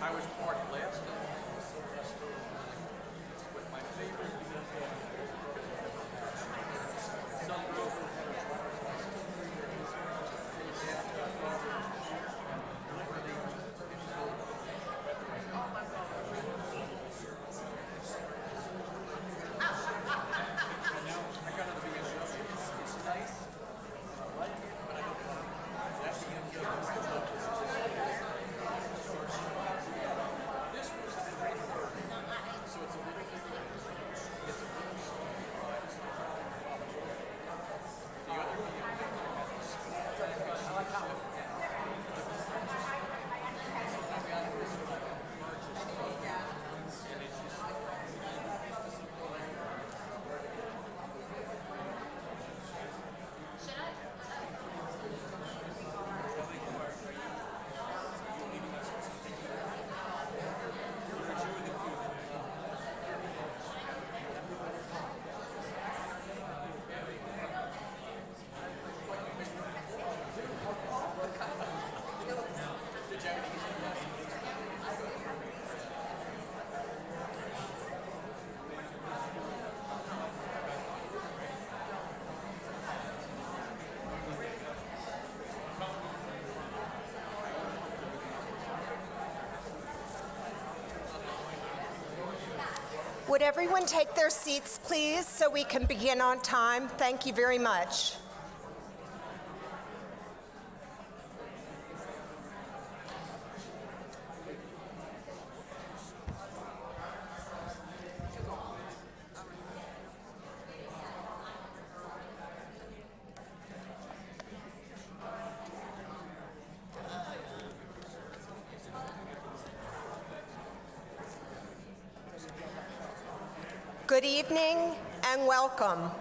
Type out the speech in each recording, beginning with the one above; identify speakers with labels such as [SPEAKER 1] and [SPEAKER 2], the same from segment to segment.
[SPEAKER 1] I was parked last night with my favorite I got to be a show. It's nice. I like it, but I don't want to. That's the end of this was the great word. So it's a little bit. It's a little surprise. The other I like that one.
[SPEAKER 2] Would everyone take their seats, please, so we can begin on time? Thank you very much. Good evening and welcome.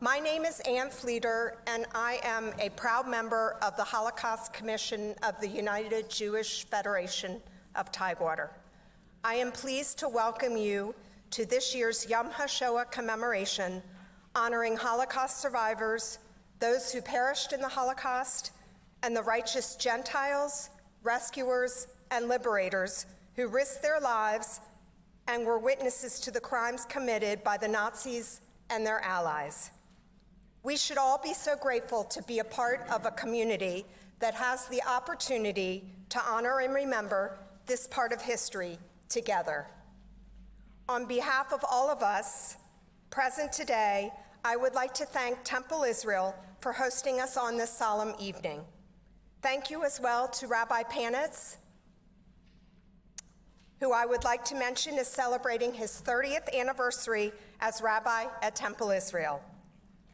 [SPEAKER 2] My name is Ann Fleeter, and I am a proud member of the Holocaust Commission of the United Jewish Federation of Tidewater. I am pleased to welcome you to this year's Yom Hashoah commemoration, honoring Holocaust survivors, those who perished in the Holocaust, and the righteous Gentiles, rescuers, and liberators who risked their lives and were witnesses to the crimes committed by the Nazis and their allies. We should all be so grateful to be a part of a community that has the opportunity to honor and remember this part of history together. On behalf of all of us present today, I would like to thank Temple Israel for hosting us on this solemn evening. Thank you as well to Rabbi Panitz, who I would like to mention is celebrating his 30th anniversary as Rabbi at Temple Israel.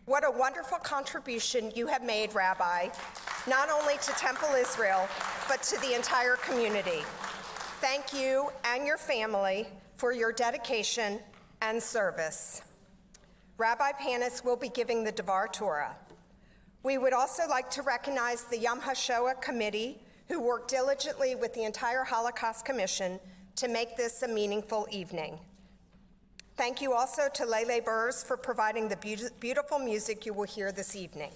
[SPEAKER 2] What a wonderful contribution you have made, Rabbi, not only to Temple Israel, but to the entire community. Thank you and your family for your dedication and service. Rabbi Panitz will be giving the Devar Torah. We would also like to recognize the Yom Hashoah Committee, who worked diligently with the entire Holocaust Commission to make this a meaningful evening. Thank you also to Lele Burrs for providing the beautiful music you will hear this evening.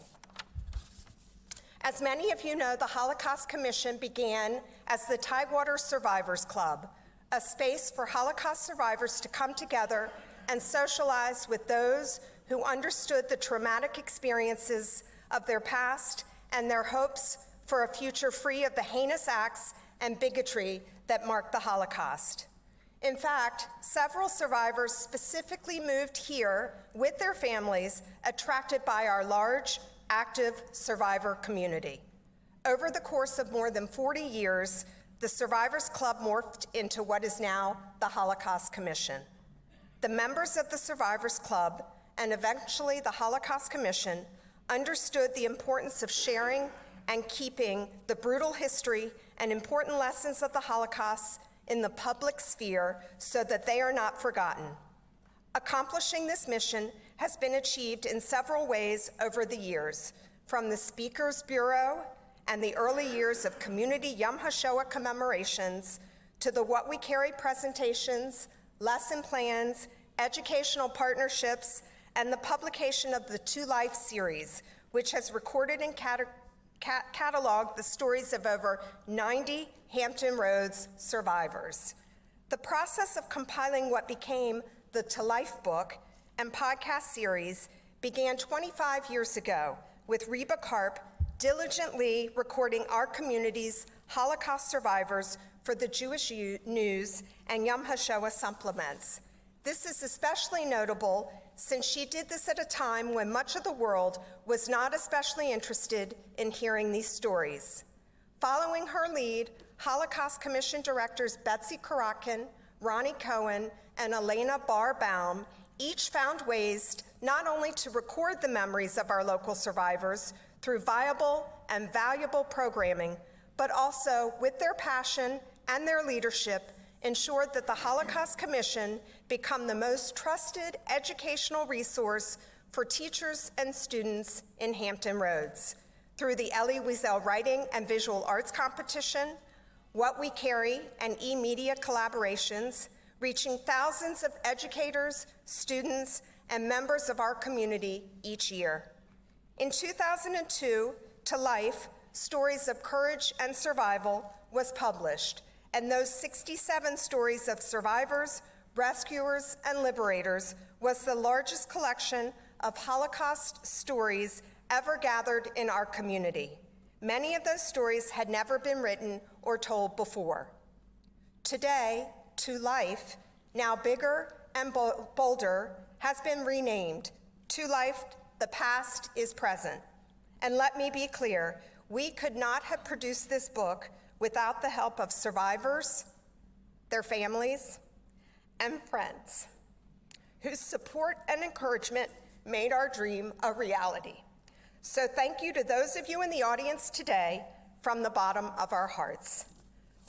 [SPEAKER 2] As many of you know, the Holocaust Commission began as the Tidewater Survivors Club, a space for Holocaust survivors to come together and socialize with those who understood the traumatic experiences of their past and their hopes for a future free of the heinous acts and bigotry that marked the Holocaust. In fact, several survivors specifically moved here with their families, attracted by our large, active survivor community. Over the course of more than 40 years, the Survivors Club morphed into what is now the Holocaust Commission. The members of the Survivors Club, and eventually the Holocaust Commission, understood the importance of sharing and keeping the brutal history and important lessons of the Holocaust in the public sphere so that they are not forgotten. Accomplishing this mission has been achieved in several ways over the years, from the Speakers Bureau and the early years of community Yom Hashoah commemorations to the What We Carry presentations, lesson plans, educational partnerships, and the publication of the To Life series, which has recorded and cataloged the stories of over 90 Hampton Roads survivors. The process of compiling what became the To Life book and podcast series began 25 years ago with Reba Karp diligently recording our community's Holocaust survivors for the Jewish News and Yom Hashoah supplements. This is especially notable since she did this at a time when much of the world was not especially interested in hearing these stories. Following her lead, Holocaust Commission directors Betsy Karakin, Ronnie Cohen, and Elena Barbaum each found ways not only to record the memories of our local survivors through viable and valuable programming, but also, with their passion and their leadership, ensured that the Holocaust Commission become the most trusted educational resource for teachers and students in Hampton Roads. Through the Elie Wiesel Writing and Visual Arts Competition, What We Carry, and e-media collaborations, reaching thousands of educators, students, and members of our community each year. In 2002, To Life, Stories of Courage and Survival was published, and those 67 stories of survivors, rescuers, and liberators was the largest collection of Holocaust stories ever gathered in our community. Many of those stories had never been written or told before. Today, To Life, now bigger and bolder, has been renamed To Life, The Past is Present. And let me be clear, we could not have produced this book without the help of survivors, their families, and friends, whose support and encouragement made our dream a reality. So thank you to those of you in the audience today from the bottom of our hearts.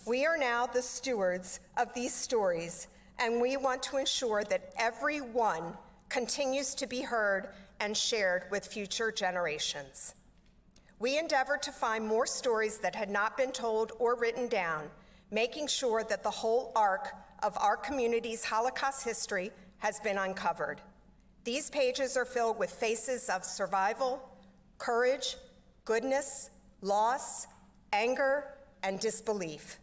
[SPEAKER 2] We are now the stewards of these stories, and we want to ensure that every one continues to be heard and shared with future generations. We endeavored to find more stories that had not been told or written down, making sure that the whole arc of our community's Holocaust history has been uncovered. These pages are filled with faces of survival, courage, goodness, loss, anger, and disbelief.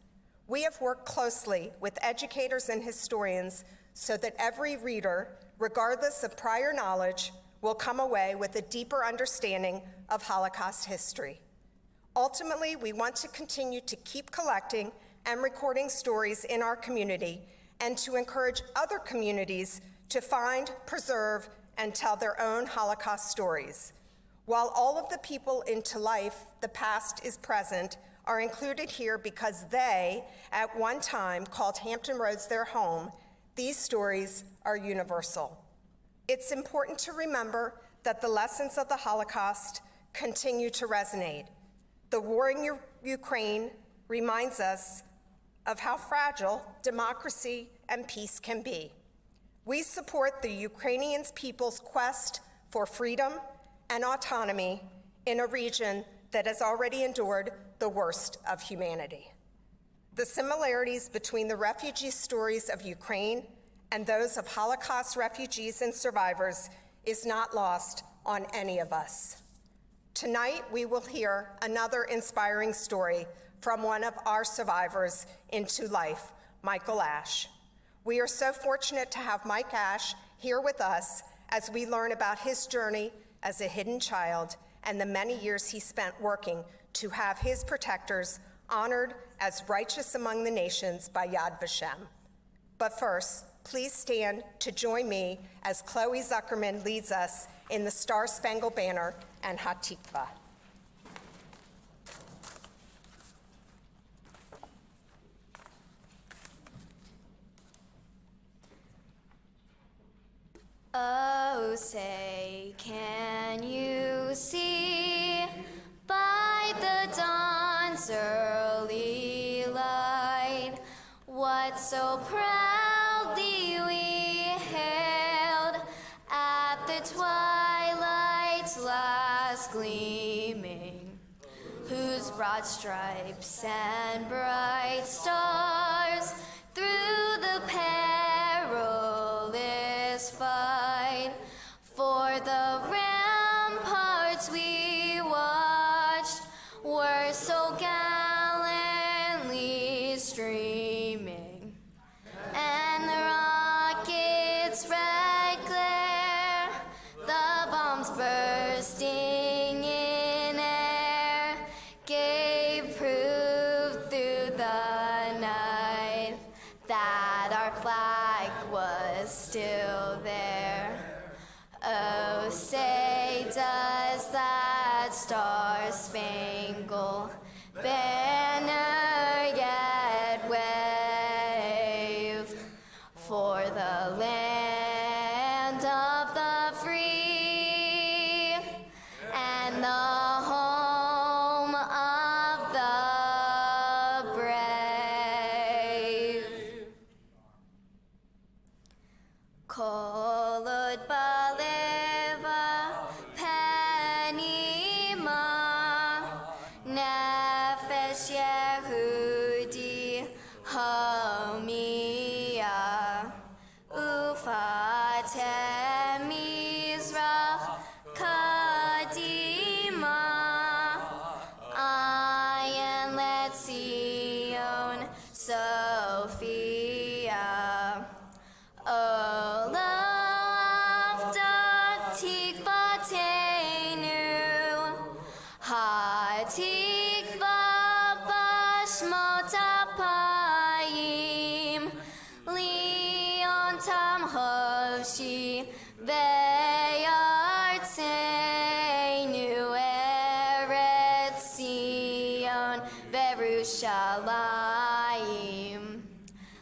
[SPEAKER 2] We have worked closely with educators and historians so that every reader, regardless of prior knowledge, will come away with a deeper understanding of Holocaust history. Ultimately, we want to continue to keep collecting and recording stories in our community and to encourage other communities to find, preserve, and tell their own Holocaust stories. While all of the people in To Life, The Past is Present, are included here because they, at one time, called Hampton Roads their home, these stories are universal. It's important to remember that the lessons of the Holocaust continue to resonate. The war in Ukraine reminds us of how fragile democracy and peace can be. We support the Ukrainian people's quest for freedom and autonomy in a region that has already endured the worst of humanity. The similarities between the refugee stories of Ukraine and those of Holocaust refugees and survivors is not lost on any of us. Tonight, we will hear another inspiring story from one of our survivors in To Life, Michael Ash. We are so fortunate to have Mike Ash here with us as we learn about his journey as a hidden child and the many years he spent working to have his protectors honored as righteous among the nations by Yad Vashem. But first, please stand to join me as Chloe Zuckerman leads us in the Star-Spangled Banner and Hatikva.
[SPEAKER 3] Oh, say, can you see by the early light, what so proudly we hailed at the twilight's last gleaming, whose broad stripes and bright stars through the perilous fight for the ramparts we watched were so gallantly streaming, and the rockets' red glare, the bombs bursting in air, gave proof through the night that our flag was still there. Oh, say does that star-spangled banner yet wave for the land of the free and the home of the brave? Kolod baleva penima nefesh Yehudi homia ufatem Mizrach kadima ayin letzion Sophia. Olo avda tikvatenu, hatikva bashmot apayim, lion tam hoshi ve'artzenu eretz Zion ve'Rushalayim.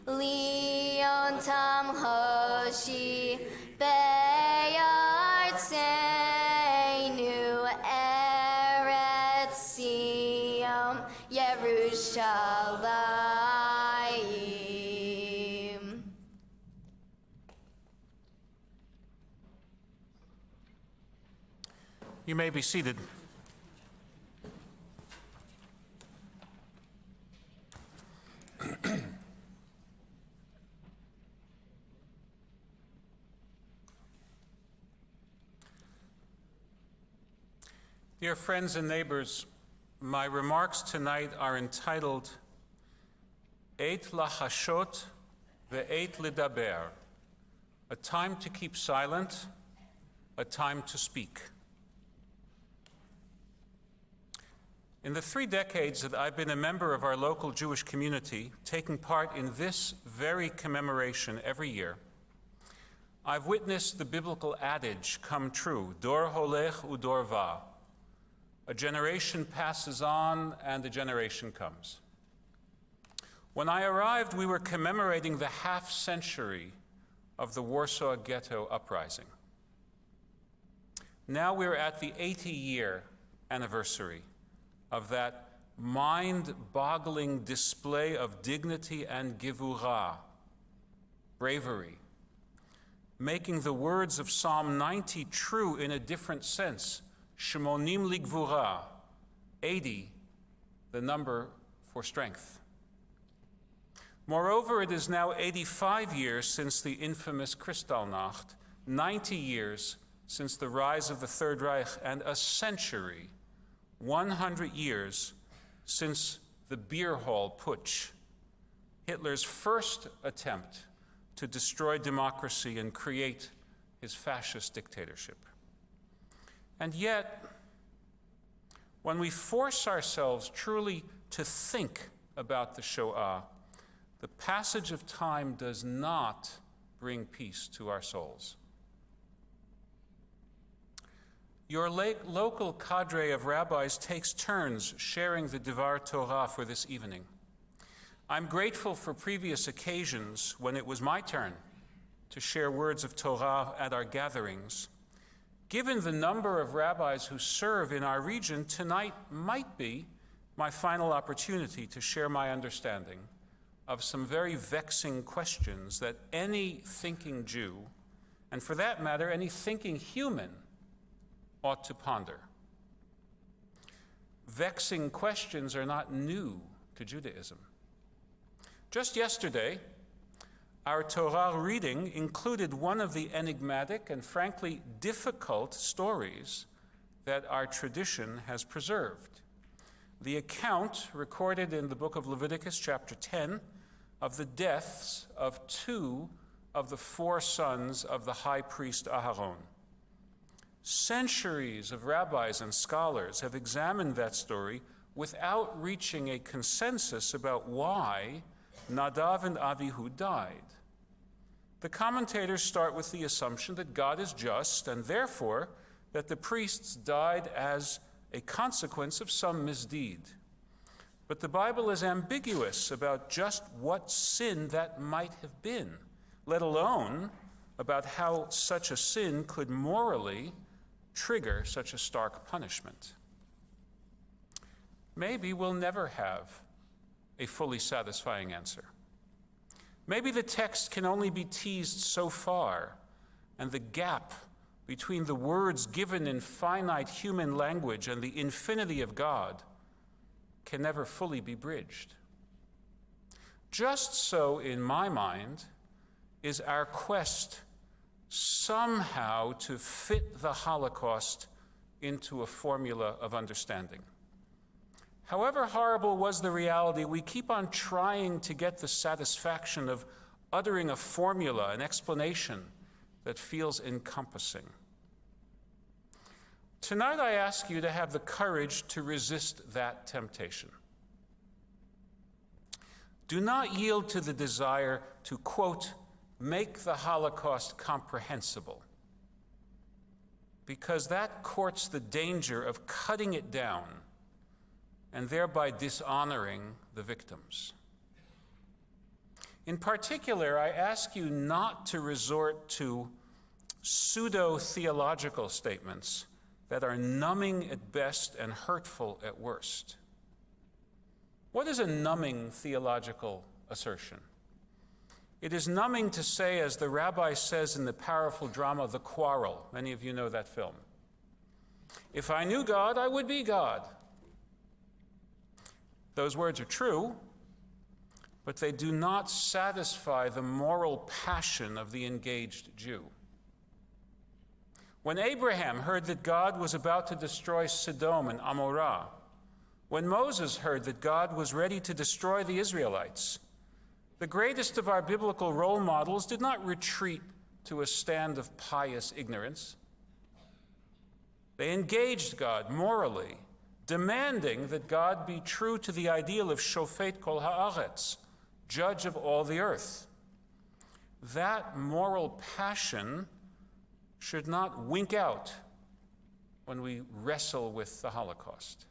[SPEAKER 3] Leon tam hoshi be'artzenu eretz Zion Yerushalayim.
[SPEAKER 4] You may be seated. Dear friends and neighbors, my remarks tonight are entitled Eit Lahashot ve'Eit Lidaber, a time to keep silent, a time to speak. In the 3 decades that I've been a member of our local Jewish community, taking part in this very commemoration every year, I've witnessed the biblical adage come true, Dor holech udor va. A generation passes on and a generation comes. When I arrived, we were commemorating the half-century of the Warsaw Ghetto uprising. Now we're at the 80-year anniversary of that mind-boggling display of dignity and givurah, bravery, making the words of Psalm 90 true in a different sense. Shemonim ligvura, 80, the number for strength. Moreover, it is now 85 years since the infamous Kristallnacht, 90 years since the rise of the Third Reich, and a century, 100 years since the beer hall putsch, Hitler's first attempt to destroy democracy and create his fascist dictatorship. And yet, when we force ourselves truly to think about the Shoah, the passage of time does not bring peace to our souls. Your local cadre of rabbis takes turns sharing the Divar Torah for this evening. I'm grateful for previous occasions when it was my turn to share words of Torah at our gatherings. Given the number of rabbis who serve in our region, tonight might be my final opportunity to share my understanding of some very vexing questions that any thinking Jew, and for that matter, any thinking human, ought to ponder. Vexing questions are not new to Judaism. Just yesterday, our Torah reading included one of the enigmatic and frankly difficult stories that our tradition has preserved. The account recorded in the book of Leviticus, chapter 10, of the deaths of 2 of the 4 sons of the high priest Aharon. Centuries of rabbis and scholars have examined that story without reaching a consensus about why Nadav and Avihu died. The commentators start with the assumption that God is just and therefore that the priests died as a consequence of some misdeed. But the Bible is ambiguous about just what sin that might have been, let alone about how such a sin could morally trigger such a stark punishment. Maybe we'll never have a fully satisfying answer. Maybe the text can only be teased so far, and the gap between the words given in finite human language and the infinity of God can never fully be bridged. Just so, in my mind, is our quest somehow to fit the Holocaust into a formula of understanding. However horrible was the reality, we keep on trying to get the satisfaction of uttering a formula, an explanation that feels encompassing. Tonight I ask you to have the courage to resist that temptation. Do not yield to the desire to, quote, make the Holocaust comprehensible, because that courts the danger of cutting it down and thereby dishonoring the victims. In particular, I ask you not to resort to pseudo-theological statements that are numbing at best and hurtful at worst. What is a numbing theological assertion? It is numbing to say, as the rabbi says in the powerful drama The Quarrel, many of you know that film, if I knew God, I would be God. Those words are true, but they do not satisfy the moral passion of the engaged Jew. When Abraham heard that God was about to destroy Sodom and Amorah, when Moses heard that God was ready to destroy the Israelites, the greatest of our biblical role models did not retreat to a stand of pious ignorance. They engaged God morally, demanding that God be true to the ideal of Shofet Kol Haaretz, judge of all the earth. That moral passion should not wink out when we wrestle with the Holocaust.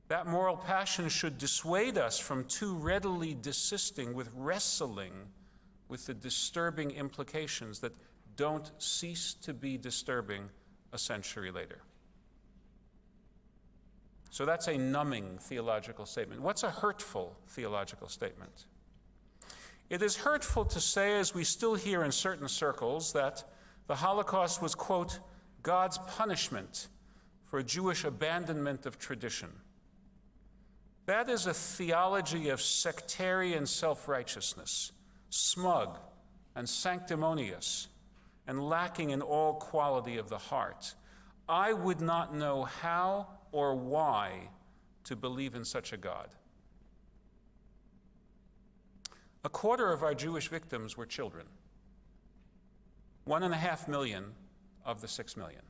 [SPEAKER 4] That moral passion should dissuade us from too readily desisting with wrestling with the disturbing implications that don't cease to be disturbing a century later. So that's a numbing theological statement. What's a hurtful theological statement? It is hurtful to say, as we still hear in certain circles, that the Holocaust was, quote, God's punishment for Jewish abandonment of tradition. That is a theology of sectarian self-righteousness, smug and sanctimonious, and lacking in all quality of the heart. I would not know how or why to believe in such a God. 1/4 of our Jewish victims were children. 1.5 million of the 6 million.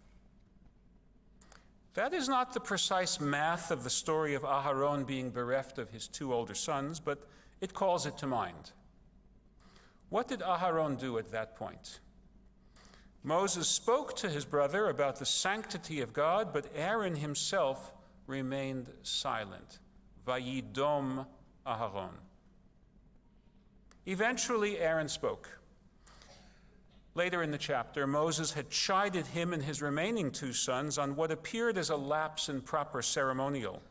[SPEAKER 4] That is not the precise math of the story of Aharon being bereft of his 2 older sons, but it calls it to mind. What did Aharon do at that point? Moses spoke to his brother about the sanctity of God, but Aaron himself remained silent. Vayidom Aharon. Eventually, Aaron spoke. Later in the chapter, Moses had chided him and his remaining 2 sons on what appeared as a lapse in proper ceremonial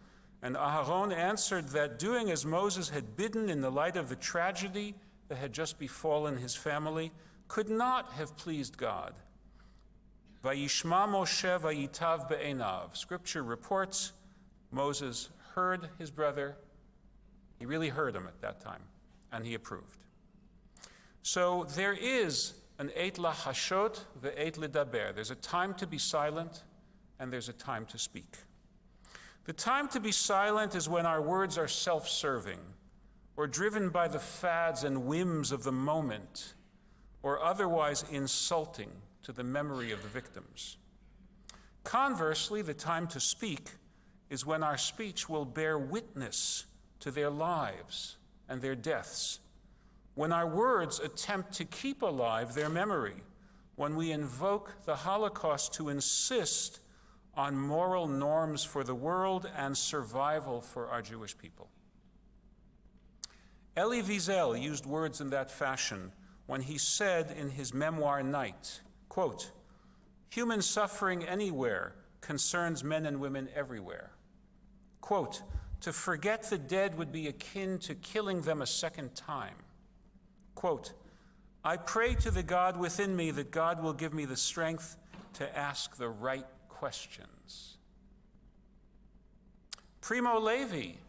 [SPEAKER 4] And Aharon answered that doing as Moses had bidden in the light of the tragedy that had just befallen his family could not have pleased God. Vayishma Moshe vayitav be'enav. Scripture reports Moses heard his brother. He really heard him at that time, and he approved. So there is an eit lahashot ve'eit ledaber. There's a time to be silent, and there's a time to speak. The time to be silent is when our words are self-serving, or driven by the fads and whims of the moment, or otherwise insulting to the memory of the victims. Conversely, the time to speak is when our speech will bear witness to their lives and their deaths, when our words attempt to keep alive their memory, when we invoke the Holocaust to insist on moral norms for the world and survival for our Jewish people. Elie Wiesel used words in that fashion when he said in his memoir Night, quote, "Human suffering anywhere concerns men and women everywhere." Quote, "To forget the dead would be akin to killing them a second time." Quote, "I pray to the God within me that God will give me the strength to ask the right questions." Primo Levi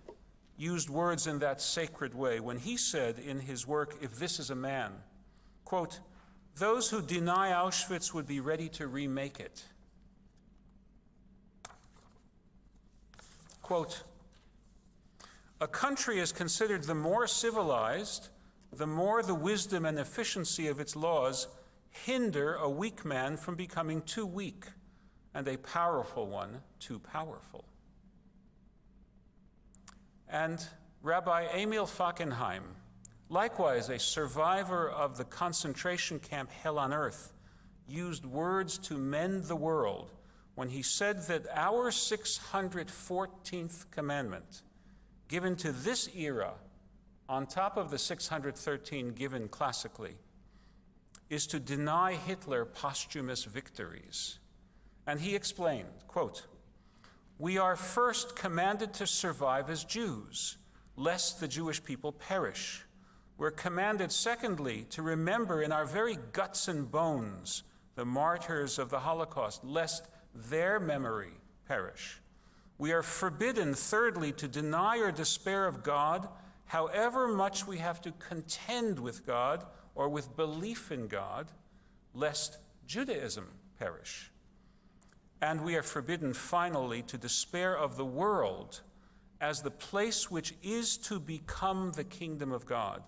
[SPEAKER 4] used words in that sacred way when he said in his work, If This Is a Man, quote, "Those who deny Auschwitz would be ready to remake it." Quote, "A country is considered the more civilized, the more the wisdom and efficiency of its laws hinder a weak man from becoming too weak, and a powerful one too powerful." And Rabbi Emil Fackenheim, likewise a survivor of the concentration camp Hell on Earth, used words to mend the world when he said that our 614th commandment, given to this era, on top of the 613 given classically, is to deny Hitler posthumous victories. And he explained, quote, "We are first commanded to survive as Jews, lest the Jewish people perish. We're commanded, secondly, to remember in our very guts and bones the martyrs of the Holocaust, lest their memory perish. We are forbidden, thirdly, to deny or despair of God, however much we have to contend with God or with belief in God, lest Judaism perish. And we are forbidden, finally, to despair of the world as the place which is to become the kingdom of God,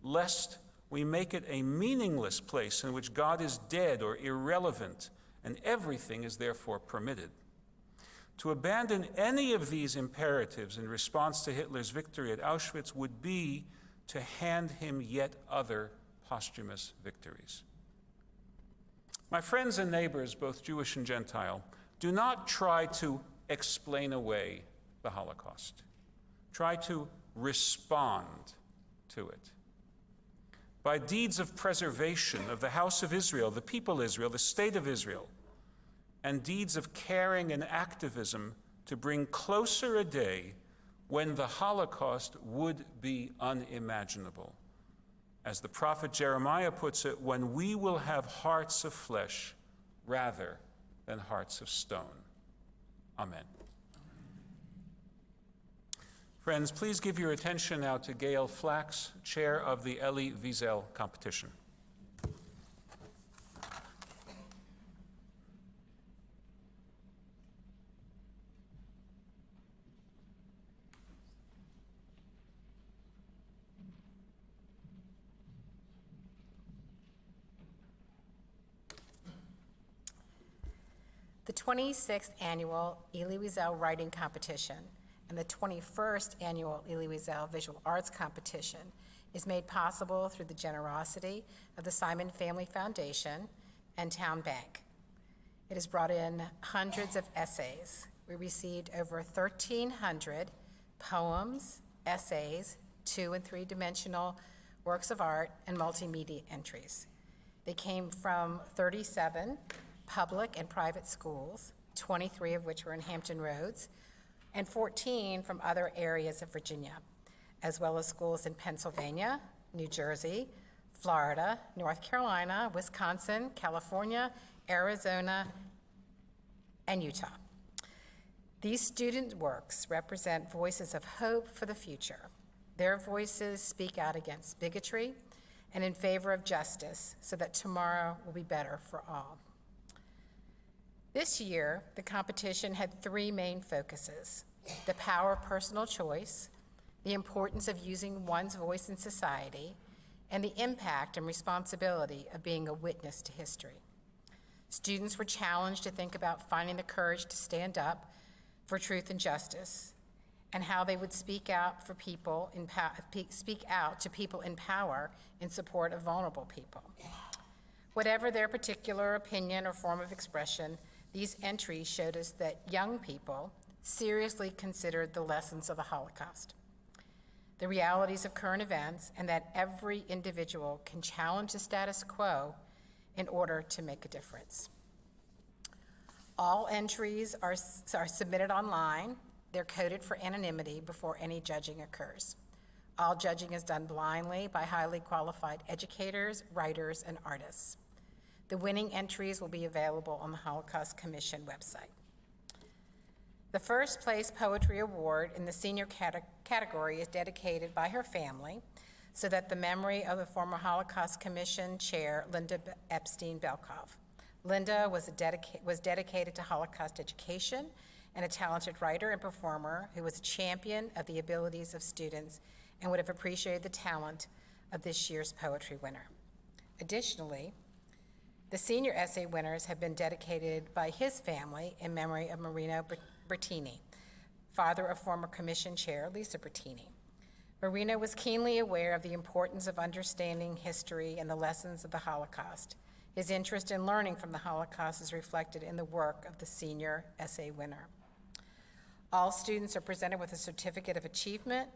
[SPEAKER 4] lest we make it a meaningless place in which God is dead or irrelevant, and everything is therefore permitted. To abandon any of these imperatives in response to Hitler's victory at Auschwitz would be to hand him yet other posthumous victories." My friends and neighbors, both Jewish and Gentile, do not try to explain away the Holocaust. Try to respond to it. By deeds of preservation of the house of Israel, the people Israel, the state of Israel, and deeds of caring and activism to bring closer a day when the Holocaust would be unimaginable. As the prophet Jeremiah puts it, when we will have hearts of flesh rather than hearts of stone. Amen. Friends, please give your attention now to Gail Flax, chair of the Elie Wiesel competition.
[SPEAKER 5] The 26th Annual Elie Wiesel Writing Competition and the 21st Annual Elie Wiesel Visual Arts Competition is made possible through the generosity of the Simon Family Foundation and Town Bank. It has brought in hundreds of essays. We received over 1,300 poems, essays, 2- and 3-dimensional works of art, and multimedia entries. They came from 37 public and private schools, 23 of which were in Hampton Roads, and 14 from other areas of Virginia, as well as schools in Pennsylvania, New Jersey, Florida, North Carolina, Wisconsin, California, Arizona, and Utah. These student works represent voices of hope for the future. Their voices speak out against bigotry and in favor of justice so that tomorrow will be better for all. This year, the competition had three main focuses: the power of personal choice, the importance of using one's voice in society, and the impact and responsibility of being a witness to history. Students were challenged to think about finding the courage to stand up for truth and justice, and how they would speak out to people in power in support of vulnerable people. Whatever their particular opinion or form of expression, these entries showed us that young people seriously considered the lessons of the Holocaust, the realities of current events, and that every individual can challenge the status quo in order to make a difference. All entries are submitted online. They're coded for anonymity before any judging occurs. All judging is done blindly by highly qualified educators, writers, and artists. The winning entries will be available on the Holocaust Commission website. The first place poetry award in the senior category is dedicated by her family so that the memory of the former Holocaust Commission chair, Linda Epstein-Belkov. Linda was dedicated to Holocaust education and a talented writer and performer who was a champion of the abilities of students and would have appreciated the talent of this year's poetry winner. Additionally, the senior essay winners have been dedicated by his family in memory of Marino Bertini, father of former commission chair Lisa Bertini. Marino was keenly aware of the importance of understanding history and the lessons of the Holocaust. His interest in learning from the Holocaust is reflected in the work of the senior essay winner. All students are presented with a certificate of achievement,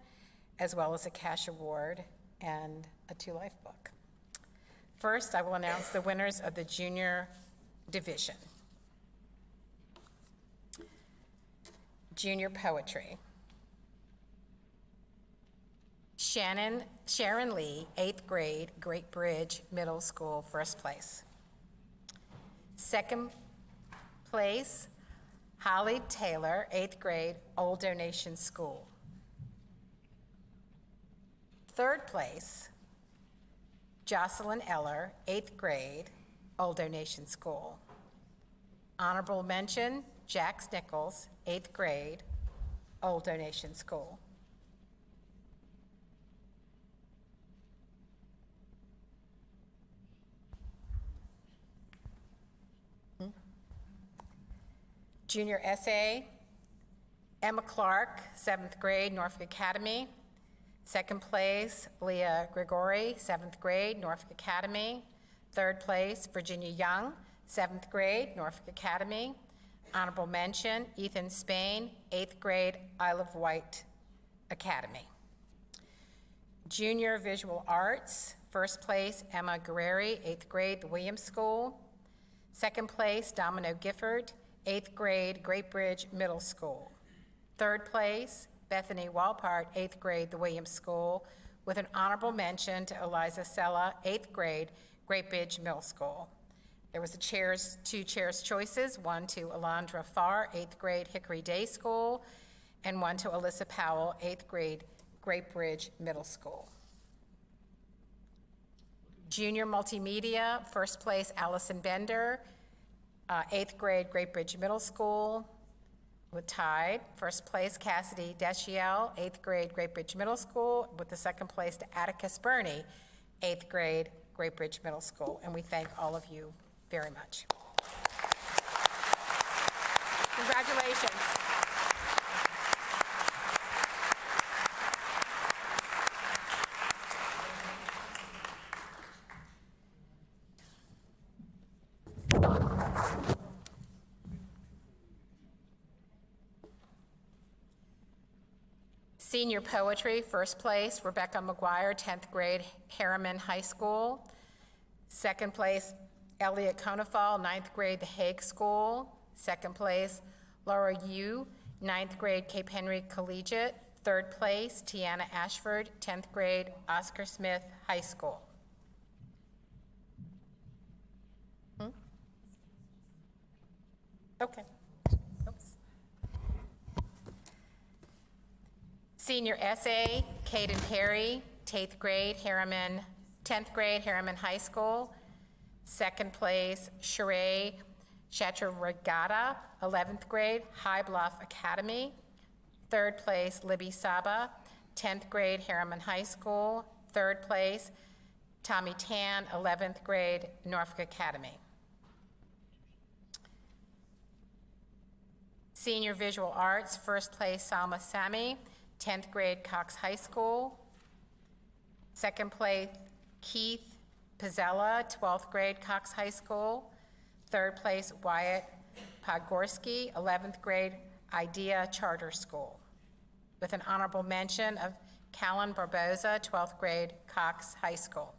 [SPEAKER 5] as well as a cash award and a 2-life book. First, I will announce the winners of the junior division. Junior poetry. Sharon Lee, 8th grade, Great Bridge Middle School, first place. Second place, Holly Taylor, 8th grade, Old Donation School. Third place, Jocelyn Eller, 8th grade, Old Donation School. Honorable mention, Jax Nichols, 8th grade, Old Donation School. Junior essay, Emma Clark, 7th grade, Norfolk Academy. Second place, Leah Grigori, 7th grade, Norfolk Academy. Third place, Virginia Young, 7th grade, Norfolk Academy. Honorable mention, Ethan Spain, 8th grade, Isle of Wight Academy. Junior visual arts, first place, Emma Guerreri, 8th grade, the Williams School. Second place, Domino Gifford, 8th grade, Great Bridge Middle School. Third place, Bethany Walpart, 8th grade, the Williams School, with an honorable mention to Eliza Sella, 8th grade, Great Bridge Middle School. There was two chairs choices, one to Alondra Farr, 8th grade, Hickory Day School, and one to Alyssa Powell, 8th grade, Great Bridge Middle School. Junior multimedia, first place, Allison Bender, 8th grade, Great Bridge Middle School, with tied. First place, Cassidy Deschiel, 8th grade, Great Bridge Middle School, with the second place to Atticus Burney, 8th grade, Great Bridge Middle School. And we thank all of you very much. Congratulations. Senior poetry, first place, Rebecca McGuire, 10th grade, Harriman High School. Second place, Elliot Konefal, 9th grade, The Hague School. Second place, Laura Yu, Ninth grade, Cape Henry Collegiate. Third place, Tiana Ashford, 10th grade, Oscar Smith High School. Okay. Oops. Senior essay, Caden Perry, 10th grade, Harriman High School. Second place, Sheree Chaturagata, 11th grade, High Bluff Academy. Third place, Libby Saba, 10th grade, Harriman High School. Third place, Tommy Tan, 11th grade, Norfolk Academy. Senior Visual Arts, first place, Salma Sami, 10th grade, Cox High School. Second place, Keith Pizzella, 12th grade, Cox High School. Third place, Wyatt Podgorski, 11th grade, IDEA Charter School. With an honorable mention of Callan Barboza, 12th grade, Cox High School.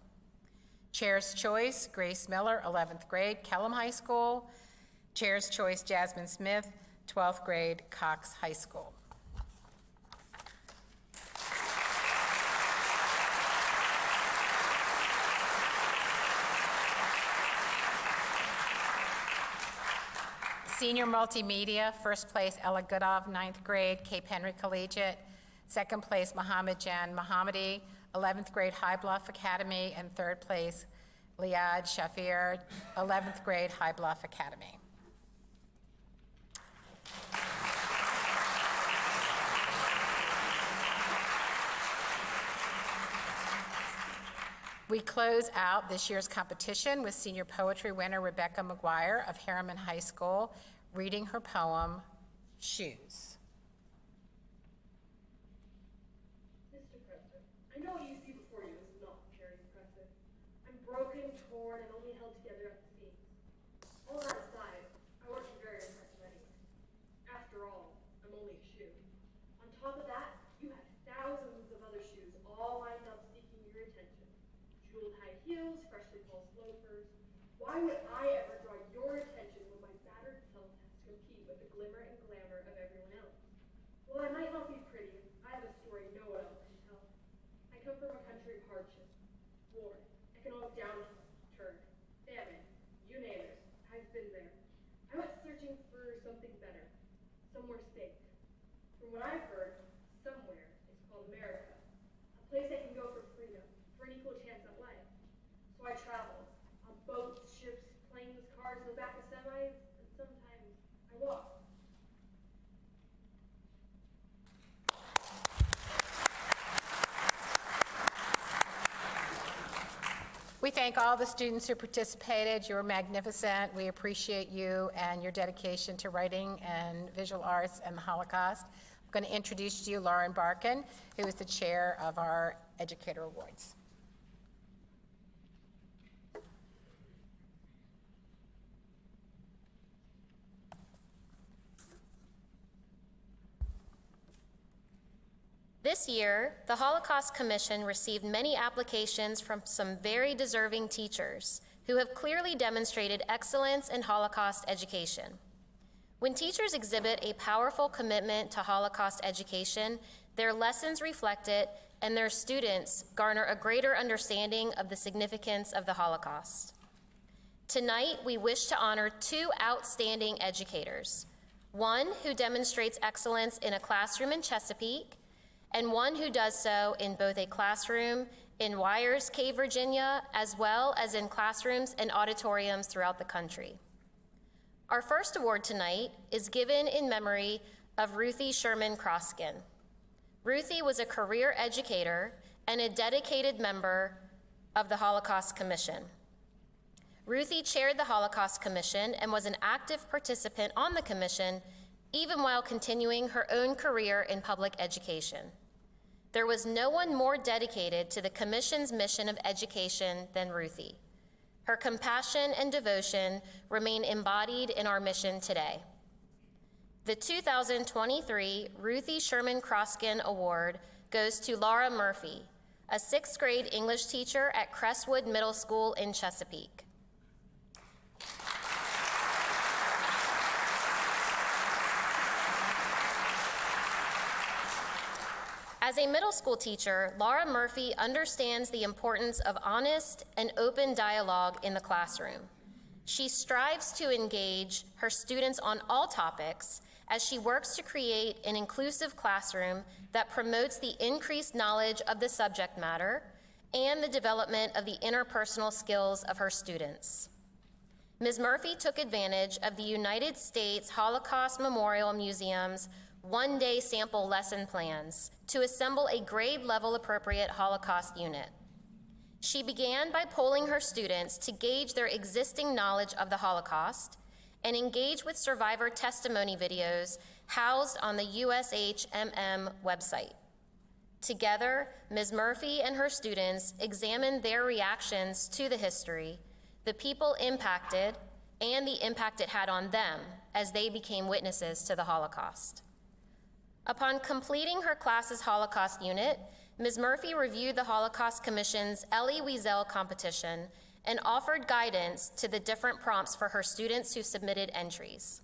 [SPEAKER 5] Chair's Choice, Grace Miller, 11th grade, Kellam High School. Chair's Choice, Jasmine Smith, 12th grade, Cox High School. Senior Multimedia, first place, Ella Goodov, 9th grade, Cape Henry Collegiate. Second place, Mohammed Jan Mohammadi, 11th grade, High Bluff Academy. And third place, Liad Shafir, 11th grade, High Bluff Academy. We close out this year's competition with senior poetry winner Rebecca McGuire of Harriman High School reading her poem, Shoes.
[SPEAKER 6] Mr. President, I know what you see before you is not very impressive. I'm broken, torn, and only held together at the seams. All that aside, I wasn't very impressive anyway. After all, I'm only a shoe. On top of that, you have thousands of other shoes all lined up seeking your attention. Jeweled high heels, freshly polished loafers. Why would I ever draw your attention when my battered self has to compete with the glimmer and glamour of everyone else? Well, I might not be pretty. I have a story no one else can tell. I come from a country of hardship, war, economic downturn, famine, you name it. I've been there. I went searching for something better, somewhere safe. From what I've heard, somewhere is called America, a place I can go for freedom, for an equal chance at life. So I traveled on boats, ships, planes, cars, in the back of semis, and sometimes I walk.
[SPEAKER 5] We thank all the students who participated. You were magnificent. We appreciate you and your dedication to writing and visual arts and the Holocaust. I'm going to introduce to you Lauren Barkin, who is the chair of our Educator Awards.
[SPEAKER 7] This year, the Holocaust Commission received many applications from some very deserving teachers who have clearly demonstrated excellence in Holocaust education. When teachers exhibit a powerful commitment to Holocaust education, their lessons reflect it, and their students garner a greater understanding of the significance of the Holocaust. Tonight, we wish to honor two outstanding educators, one who demonstrates excellence in a classroom in Chesapeake, and one who does so in both a classroom in Wyers Cave, Virginia, as well as in classrooms and auditoriums throughout the country. Our first award tonight is given in memory of Ruthie Sherman Croskin. Ruthie was a career educator and a dedicated member of the Holocaust Commission. Ruthie chaired the Holocaust Commission and was an active participant on the commission, even while continuing her own career in public education. There was no one more dedicated to the Commission's mission of education than Ruthie. Her compassion and devotion remain embodied in our mission today. The 2023 Ruthie Sherman Croskin Award goes to Laura Murphy, a 6th grade English teacher at Crestwood Middle School in Chesapeake. As a middle school teacher, Laura Murphy understands the importance of honest and open dialogue in the classroom. She strives to engage her students on all topics as she works to create an inclusive classroom that promotes the increased knowledge of the subject matter and the development of the interpersonal skills of her students. Ms. Murphy took advantage of the United States Holocaust Memorial Museum's one-day sample lesson plans to assemble a grade-level appropriate Holocaust unit. She began by polling her students to gauge their existing knowledge of the Holocaust and engage with survivor testimony videos housed on the USHMM website. Together, Ms. Murphy and her students examined their reactions to the history, the people impacted, and the impact it had on them as they became witnesses to the Holocaust. Upon completing her class's Holocaust unit, Ms. Murphy reviewed the Holocaust Commission's Elie Wiesel competition and offered guidance to the different prompts for her students who submitted entries.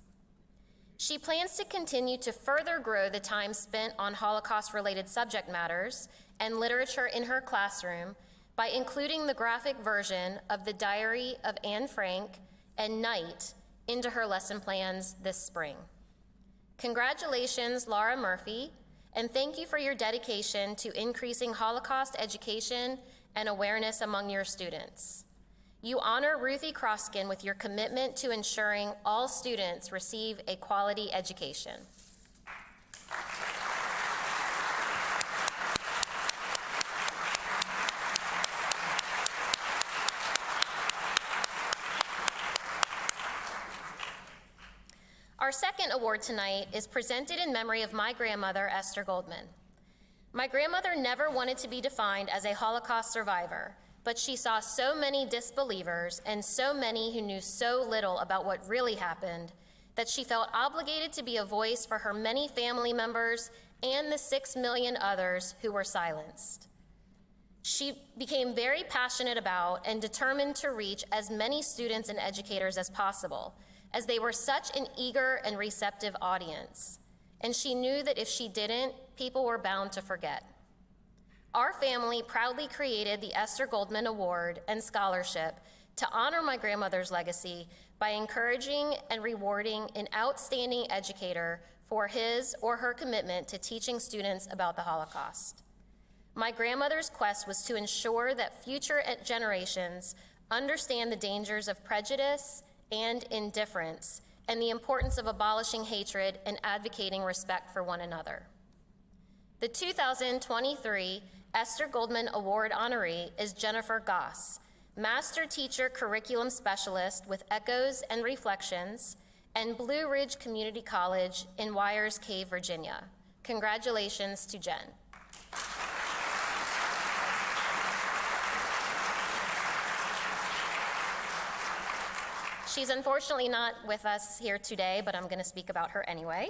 [SPEAKER 7] She plans to continue to further grow the time spent on Holocaust-related subject matters and literature in her classroom by including the graphic version of the Diary of Anne Frank and Night into her lesson plans this spring. Congratulations, Laura Murphy, and thank you for your dedication to increasing Holocaust education and awareness among your students. You honor Ruthie Croskin with your commitment to ensuring all students receive a quality education. Our second award tonight is presented in memory of my grandmother, Esther Goldman. My grandmother never wanted to be defined as a Holocaust survivor, but she saw so many disbelievers and so many who knew so little about what really happened that she felt obligated to be a voice for her many family members and the 6 million others who were silenced. She became very passionate about and determined to reach as many students and educators as possible, as they were such an eager and receptive audience. And she knew that if she didn't, people were bound to forget. Our family proudly created the Esther Goldman Award and Scholarship to honor my grandmother's legacy by encouraging and rewarding an outstanding educator for his or her commitment to teaching students about the Holocaust. My grandmother's quest was to ensure that future generations understand the dangers of prejudice and indifference, and the importance of abolishing hatred and advocating respect for one another. The 2023 Esther Goldman Award honoree is Jennifer Goss, Master Teacher Curriculum Specialist with Echoes and Reflections and Blue Ridge Community College in Wyers Cave, Virginia. Congratulations to Jen. She's unfortunately not with us here today, but I'm going to speak about her anyway.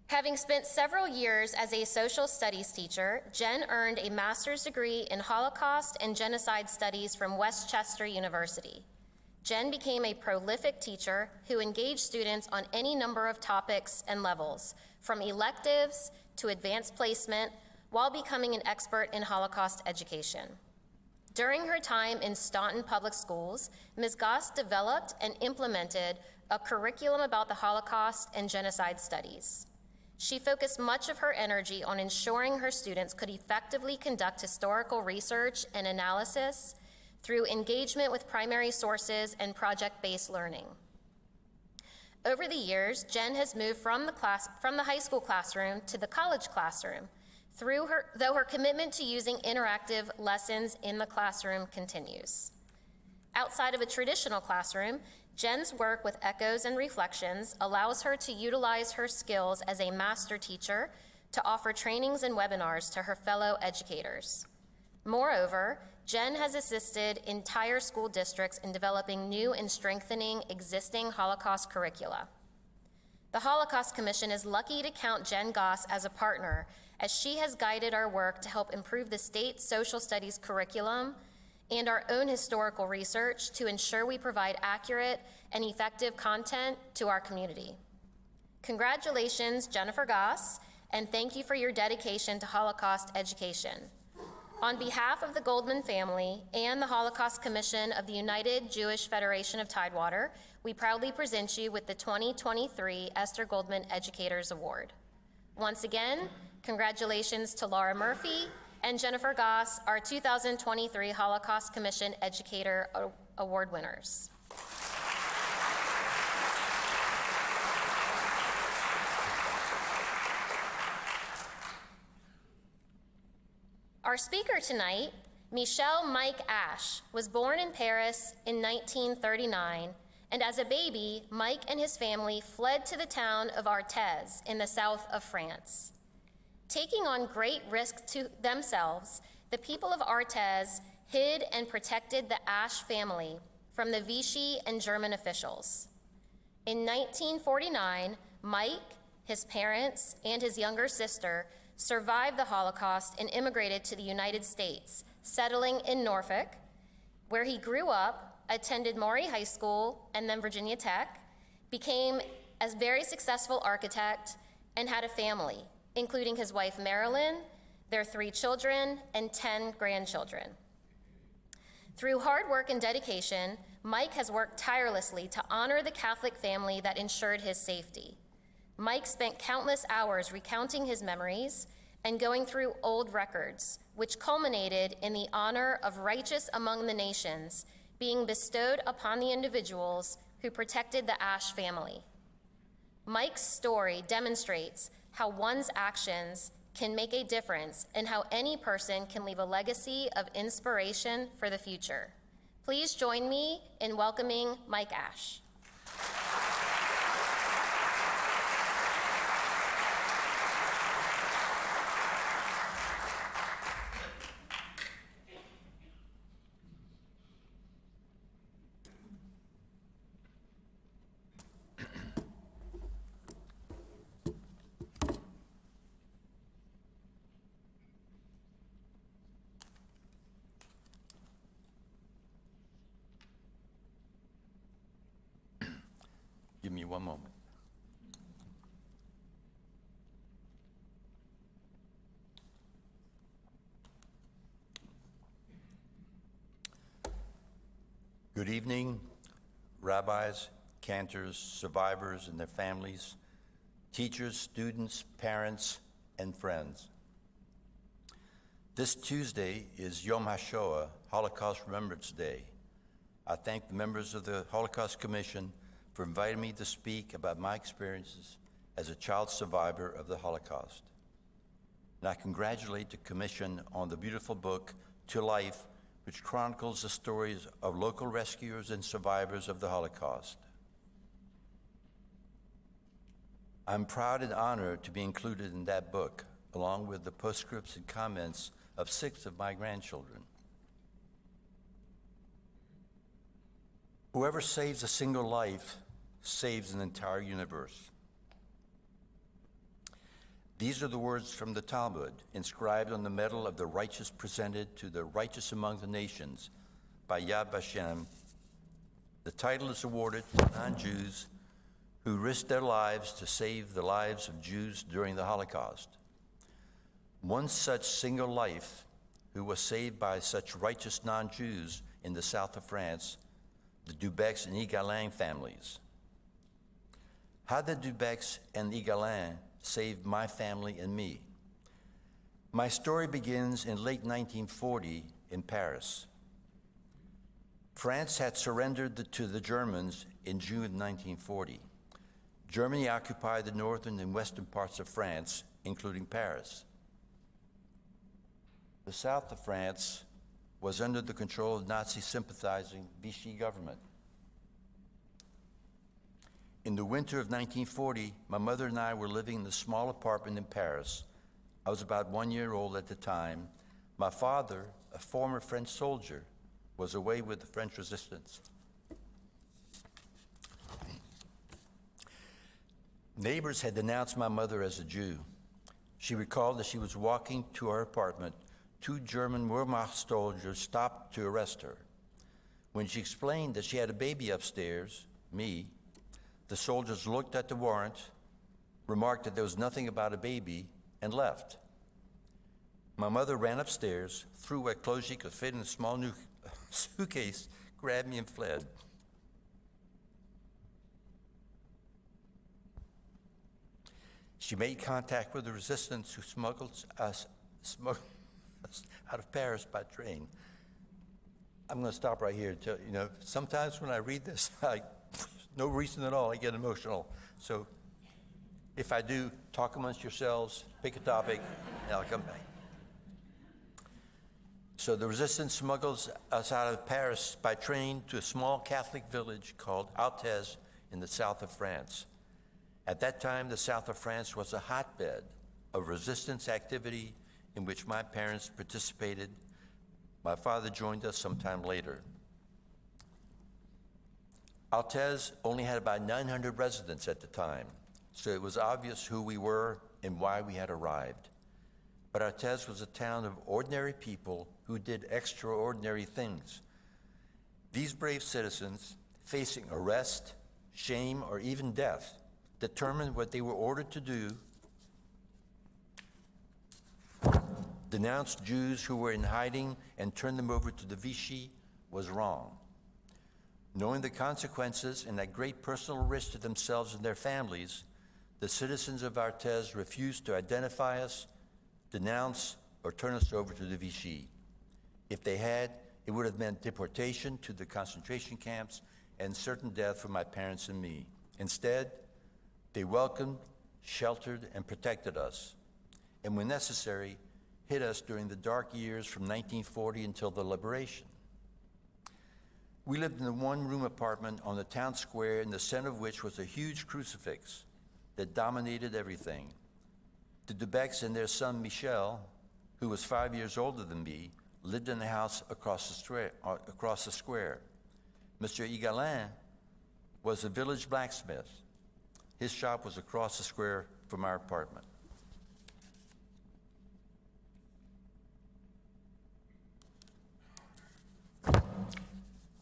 [SPEAKER 7] Having spent several years as a social studies teacher, Jen earned a master's degree in Holocaust and Genocide Studies from Westchester University. Jen became a prolific teacher who engaged students on any number of topics and levels, from electives to advanced placement, while becoming an expert in Holocaust education. During her time in Staunton Public Schools, Ms. Goss developed and implemented a curriculum about the Holocaust and genocide studies. She focused much of her energy on ensuring her students could effectively conduct historical research and analysis through engagement with primary sources and project-based learning. Over the years, Jen has moved from the high school classroom to the college classroom, though her commitment to using interactive lessons in the classroom continues. Outside of a traditional classroom, Jen's work with Echoes and Reflections allows her to utilize her skills as a master teacher to offer trainings and webinars to her fellow educators. Moreover, Jen has assisted entire school districts in developing new and strengthening existing Holocaust curricula. The Holocaust Commission is lucky to count Jen Goss as a partner, as she has guided our work to help improve the state's social studies curriculum and our own historical research to ensure we provide accurate and effective content to our community. Congratulations, Jennifer Goss, and thank you for your dedication to Holocaust education. On behalf of the Goldman family and the Holocaust Commission of the United Jewish Federation of Tidewater, we proudly present you with the 2023 Esther Goldman Educators Award. Once again, congratulations to Laura Murphy and Jennifer Goss, our 2023 Holocaust Commission Educator Award winners. Our speaker tonight, Michel Mike Ash, was born in Paris in 1939, and as a baby, Mike and his family fled to the town of Arthez in the south of France. Taking on great risk to themselves, the people of Arthez hid and protected the Ash family from the Vichy and German officials. In 1949, Mike, his parents, and his younger sister survived the Holocaust and immigrated to the United States, settling in Norfolk, where he grew up, attended Maury High School and then Virginia Tech, became a very successful architect, and had a family, including his wife Marilyn, their 3 children, and 10 grandchildren. Through hard work and dedication, Mike has worked tirelessly to honor the Catholic family that ensured his safety. Mike spent countless hours recounting his memories and going through old records, which culminated in the honor of Righteous Among the Nations being bestowed upon the individuals who protected the Ash family. Mike's story demonstrates how one's actions can make a difference and how any person can leave a legacy of inspiration for the future. Please join me in welcoming Mike Ash.
[SPEAKER 8] Give me one moment. Good evening, rabbis, cantors, survivors and their families, teachers, students, parents, and friends. This Tuesday is Yom Hashoah, Holocaust Remembrance Day. I thank the members of the Holocaust Commission for inviting me to speak about my experiences as a child survivor of the Holocaust. And I congratulate the Commission on the beautiful book, To Life, which chronicles the stories of local rescuers and survivors of the Holocaust. I'm proud and honored to be included in that book, along with the postscripts and comments of 6 of my grandchildren. Whoever saves a single life saves an entire universe. These are the words from the Talmud, inscribed on the medal of the righteous presented to the righteous among the nations by Yad Vashem. The title is awarded to non-Jews who risked their lives to save the lives of Jews during the Holocaust. One such single life who was saved by such righteous non-Jews in the south of France, the Dubecs and Igalin families. How the Dubecs and Igalin saved my family and me. My story begins in late 1940 in Paris. France had surrendered to the Germans in June of 1940. Germany occupied the northern and western parts of France, including Paris. The south of France was under the control of Nazi-sympathizing Vichy government. In the winter of 1940, my mother and I were living in a small apartment in Paris. I was about 1 year old at the time. My father, a former French soldier, was away with the French resistance. Neighbors had denounced my mother as a Jew. She recalled that she was walking to her apartment. 2 German Wehrmacht soldiers stopped to arrest her. When she explained that she had a baby upstairs, me, the soldiers looked at the warrant, remarked that there was nothing about a baby, and left. My mother ran upstairs, threw what clothes she could fit in a small new suitcase, grabbed me, and fled. She made contact with the resistance who smuggled us out of Paris by train. I'm going to stop right here. Sometimes when I read this, no reason at all, I get emotional. So if I do, talk amongst yourselves, pick a topic, and I'll come back. So the resistance smuggles us out of Paris by train to a small Catholic village called Altez in the south of France. At that time, the south of France was a hotbed of resistance activity in which my parents participated. My father joined us sometime later. Altez only had about 900 residents at the time, so it was obvious who we were and why we had arrived. But Altez was a town of ordinary people who did extraordinary things. These brave citizens, facing arrest, shame, or even death, determined what they were ordered to do, denounced Jews who were in hiding, and turned them over to the Vichy was wrong. Knowing the consequences and at great personal risk to themselves and their families, the citizens of Altez refused to identify us, denounce, or turn us over to the Vichy. If they had, it would have meant deportation to the concentration camps and certain death for my parents and me. Instead, they welcomed, sheltered, and protected us, and when necessary, hid us during the dark years from 1940 until the liberation. We lived in a one-room apartment on the town square, in the center of which was a huge crucifix that dominated everything. The Dubecs and their son Michel, who was 5 years older than me, lived in the house across the square. Monsieur Igalin was a village blacksmith. His shop was across the square from our apartment.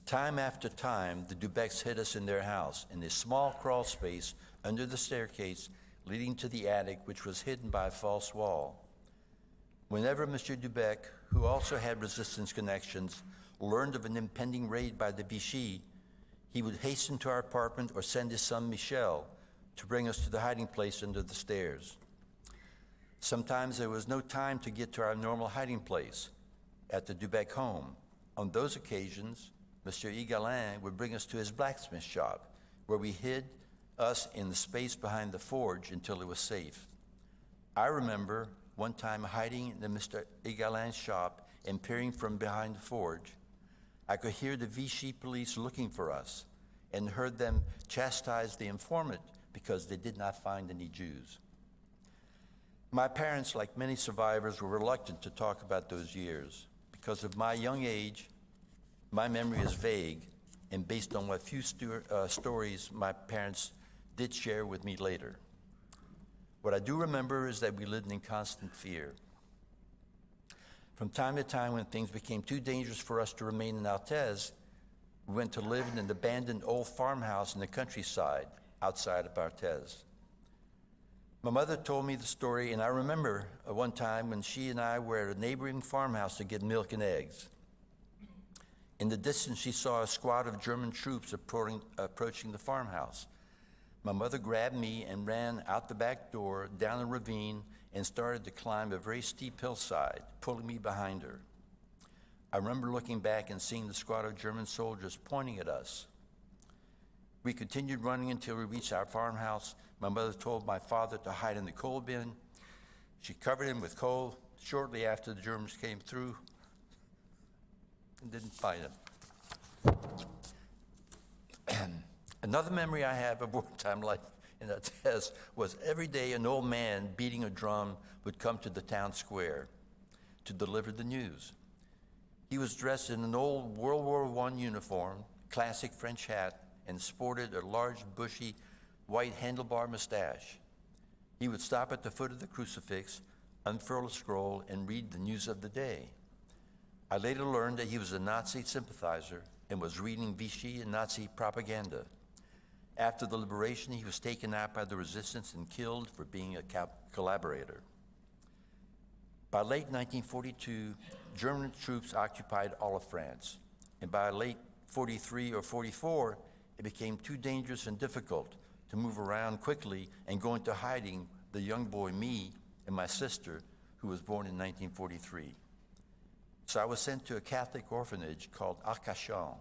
[SPEAKER 8] Time after time, the Dubecs hid us in their house, in a small crawl space under the staircase leading to the attic, which was hidden by a false wall. Whenever Monsieur Dubec, who also had resistance connections, learned of an impending raid by the Vichy, he would hasten to our apartment or send his son Michel to bring us to the hiding place under the stairs. Sometimes there was no time to get to our normal hiding place at the Dubec home. On those occasions, Monsieur Igalin would bring us to his blacksmith shop, where we hid us in the space behind the forge until it was safe. I remember one time hiding in Mr. Igalin's shop and peering from behind the forge. I could hear the Vichy police looking for us and heard them chastise the informant because they did not find any Jews. My parents, like many survivors, were reluctant to talk about those years. Because of my young age, my memory is vague and based on what few stories my parents did share with me later. What I do remember is that we lived in constant fear. From time to time, when things became too dangerous for us to remain in Altez, we went to live in an abandoned old farmhouse in the countryside outside of Altez. My mother told me the story, and I remember one time when she and I were at a neighboring farmhouse to get milk and eggs. In the distance, she saw a squad of German troops approaching the farmhouse. My mother grabbed me and ran out the back door, down a ravine, and started to climb a very steep hillside, pulling me behind her. I remember looking back and seeing the squad of German soldiers pointing at us. We continued running until we reached our farmhouse. My mother told my father to hide in the coal bin. She covered him with coal shortly after the Germans came through and didn't find him. Another memory I have of wartime life in Altez was every day an old man beating a drum would come to the town square to deliver the news. He was dressed in an old World War I uniform, classic French hat, and sported a large, bushy, white handlebar mustache. He would stop at the foot of the crucifix, unfurl a scroll, and read the news of the day. I later learned that he was a Nazi sympathizer and was reading Vichy and Nazi propaganda. After the liberation, he was taken out by the resistance and killed for being a collaborator. By late 1942, German troops occupied all of France, and by late 43 or 44, it became too dangerous and difficult to move around quickly and go into hiding the young boy, me, and my sister, who was born in 1943. So I was sent to a Catholic orphanage called Arcachon,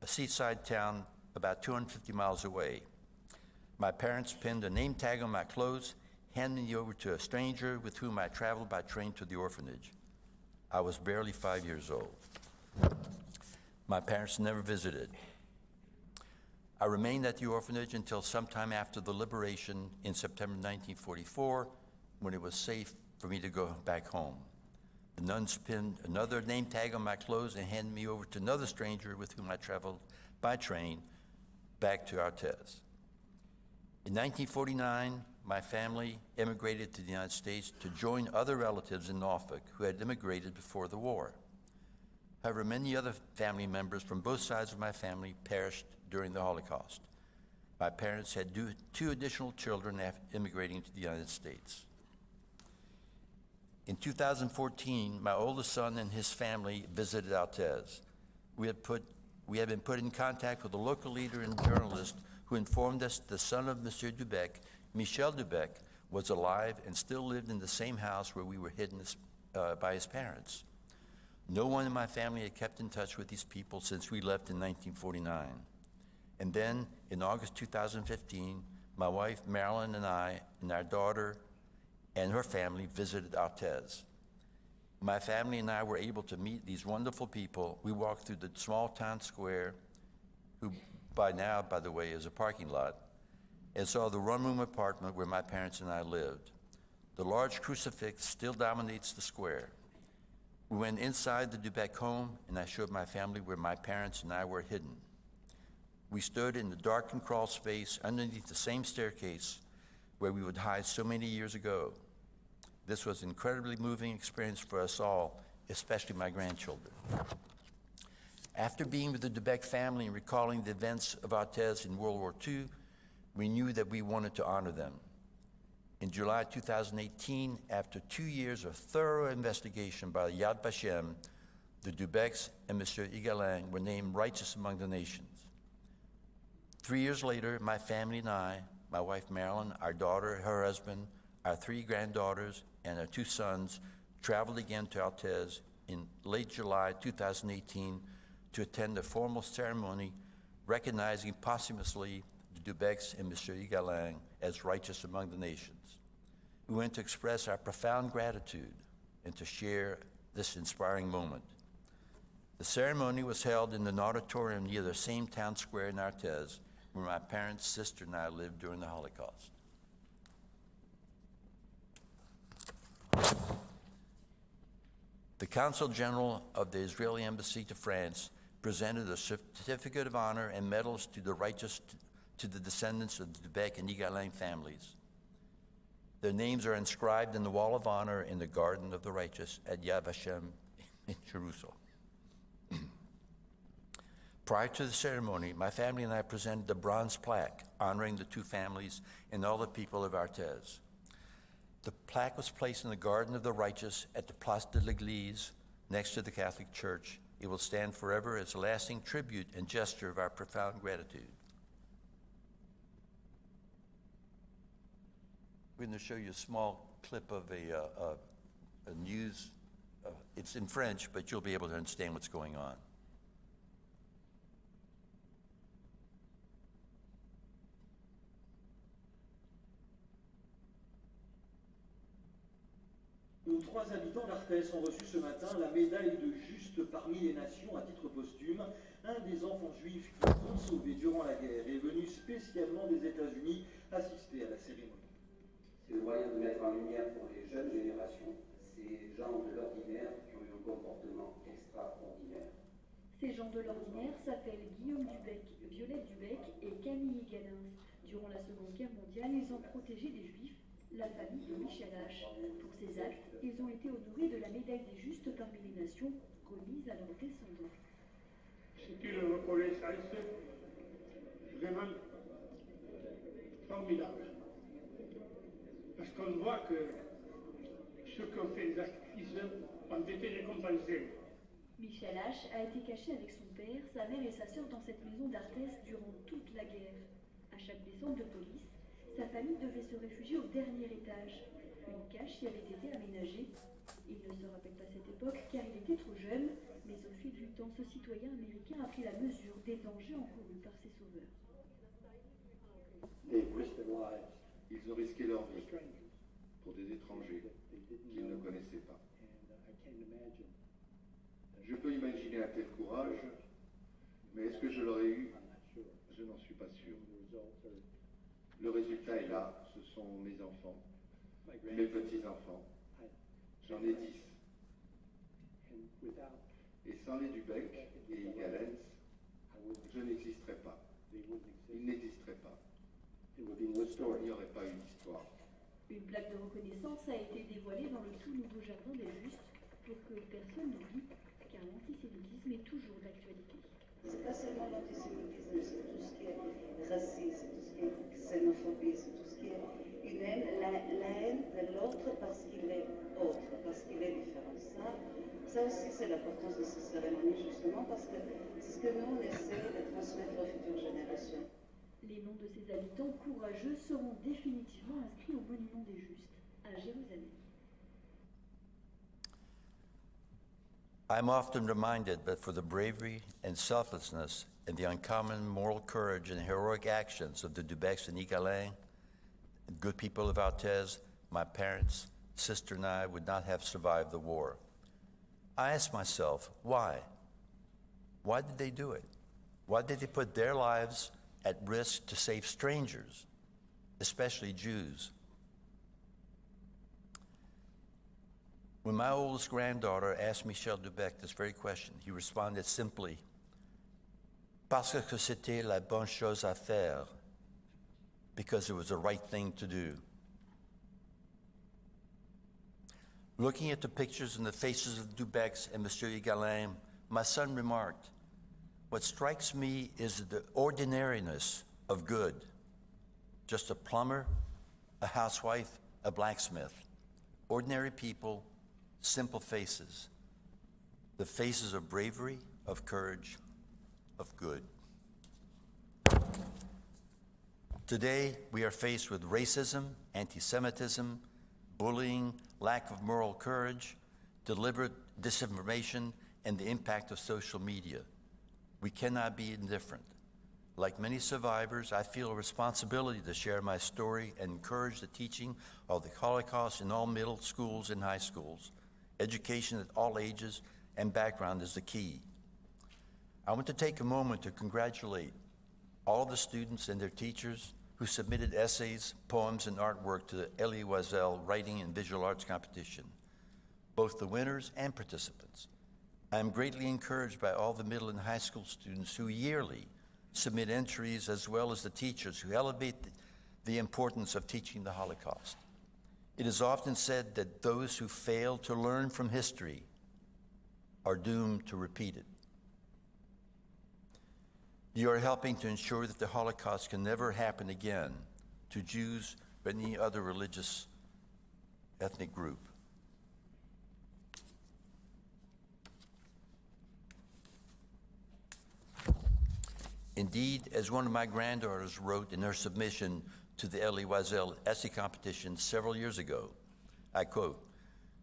[SPEAKER 8] a seaside town about 250 miles away. My parents pinned a name tag on my clothes, handing me over to a stranger with whom I traveled by train to the orphanage. I was barely 5 years old. My parents never visited. I remained at the orphanage until sometime after the liberation in September 1944, when it was safe for me to go back home. The nuns pinned another name tag on my clothes and handed me over to another stranger with whom I traveled by train back to Artes. In 1949, my family immigrated to the United States to join other relatives in Norfolk who had immigrated before the war. However, many other family members from both sides of my family perished during the Holocaust. My parents had two additional children after immigrating to the United States. In 2014, my oldest son and his family visited Artes. We had been put in contact with a local leader and journalist who informed us the son of Monsieur Dubec, Michel Dubec, was alive and still lived in the same house where we were hidden by his parents. No one in my family had kept in touch with these people since we left in 1949. And then, in August 2015, my wife Marilyn and I and our daughter and her family visited Artes. My family and I were able to meet these wonderful people. We walked through the small town square, who by now, by the way, is a parking lot, and saw the one-room apartment where my parents and I lived. The large crucifix still dominates the square. We went inside the Dubec home, and I showed my family where my parents and I were hidden. We stood in the darkened crawl space underneath the same staircase where we would hide so many years ago. This was an incredibly moving experience for us all, especially my grandchildren. After being with the Dubec family and recalling the events of Artes in World War II, we knew that we wanted to honor them. In July 2018, after 2 years of thorough investigation by Yad Vashem, the Dubecs and Monsieur Igalin were named righteous among the nations. 3 years later, my family and I, my wife Marilyn, our daughter, her husband, our 3 granddaughters, and our 2 sons traveled again to Artes in late July 2018 to attend a formal ceremony recognizing posthumously the Dubecs and Monsieur Igalin as righteous among the nations. We went to express our profound gratitude and to share this inspiring moment. The ceremony was held in an auditorium near the same town square in Artes where my parents, sister, and I lived during the Holocaust. The Consul General of the Israeli Embassy to France presented a certificate of honor and medals to the descendants of the Dubec and Igalin families. Their names are inscribed in the Wall of Honor in the Garden of the Righteous at Yad Vashem in Jerusalem. Prior to the ceremony, my family and I presented a bronze plaque honoring the 2 families and all the people of Artes. The plaque was placed in the Garden of the Righteous at the Place de l'Église next to the Catholic Church. It will stand forever as a lasting tribute and gesture of our profound gratitude. We're going to show you a small clip of a news. It's in French, but you'll be able to understand what's going on.
[SPEAKER 9] Nos 3 habitants d'Artes ont reçu ce matin la médaille de juste parmi les nations à titre posthume. Un des enfants juifs qui ont sauvé durant la guerre est venu spécialement des États-Unis assister à la cérémonie.
[SPEAKER 10] C'est le moyen de mettre en lumière pour les jeunes générations ces gens de l'ordinaire qui ont eu un comportement extraordinaire.
[SPEAKER 6] Ces gens de l'ordinaire s'appellent Guillaume Dubec, Violette Dubec et Camille Galins. Durant la Seconde Guerre mondiale, ils ont protégé des Juifs, la famille de Michel H. Pour ces actes, ils ont été honorés de la médaille des justes parmi les nations, remise à leurs descendants.
[SPEAKER 11] C'est une reconnaissance vraiment formidable. Parce qu'on voit que ceux qui ont fait les sacrifices ont été récompensés.
[SPEAKER 6] Michel H. a été caché avec son père, sa mère et sa sœur dans cette maison d'Arthès durant toute la guerre. À chaque descente de police, sa famille devait se réfugier au dernier étage. Une cache y avait été aménagée. Il ne se rappelle pas cette époque car il était trop jeune, mais au fil du temps, ce citoyen américain a pris la mesure des dangers encourus par ses sauveurs.
[SPEAKER 12] Ils ont risqué leur vie pour des étrangers qu'ils ne connaissaient pas. Je peux imaginer un tel courage, mais est-ce que je l'aurais eu? Je n'en suis pas sûr. Le résultat est là, ce sont mes enfants, mes petits-enfants. J'en ai 10. Et sans les Dubec et Galens, je n'existerais pas. Ils n'existeraient pas. Il n'y aurait pas eu d'histoire.
[SPEAKER 6] Une plaque de reconnaissance a été dévoilée dans le tout nouveau jardin des Justes pour que personne n'oublie, car l'antisémitisme est toujours d'actualité.
[SPEAKER 13] C'est pas seulement l'antisémitisme, c'est tout ce qui est racisme, tout ce qui est xénophobie, c'est tout ce qui est une haine, la haine de l'autre parce qu'il est autre, parce qu'il est différent. Ça aussi, c'est l'importance de ces cérémonies, justement, parce que c'est ce que nous, on essaie de transmettre aux futures générations.
[SPEAKER 6] Les noms de ces habitants courageux seront définitivement inscrits au monument des Justes à Jérusalem.
[SPEAKER 8] I'm often reminded that for the bravery and selflessness and the uncommon moral courage and heroic actions of the Dubecs and Igalin, good people of Altez, my parents, sister, and I would not have survived the war. I ask myself, why? Why did they do it? Why did they put their lives at risk to save strangers, especially Jews? When my oldest granddaughter asked Michel Dubec this very question, he responded simply, parce que c'était la bonne chose à faire, because it was the right thing to do. Looking at the pictures and the faces of Dubecs and Monsieur Igalin, my son remarked, what strikes me is the ordinariness of good. Just a plumber, a housewife, a blacksmith. Ordinary people, simple faces. The faces of bravery, of courage, of good. Today, we are faced with racism, anti-Semitism, bullying, lack of moral courage, deliberate disinformation, and the impact of social media. We cannot be indifferent. Like many survivors, I feel a responsibility to share my story and encourage the teaching of the Holocaust in all middle schools and high schools. Education at all ages and background is the key. I want to take a moment to congratulate all the students and their teachers who submitted essays, poems, and artwork to the Elie Wiesel Writing and Visual Arts Competition, both the winners and participants. I am greatly encouraged by all the middle and high school students who yearly submit entries, as well as the teachers who elevate the importance of teaching the Holocaust. It is often said that those who fail to learn from history are doomed to repeat it. You are helping to ensure that the Holocaust can never happen again to Jews or any other religious ethnic group. Indeed, as one of my granddaughters wrote in her submission to the Elie Wiesel essay competition several years ago, I quote,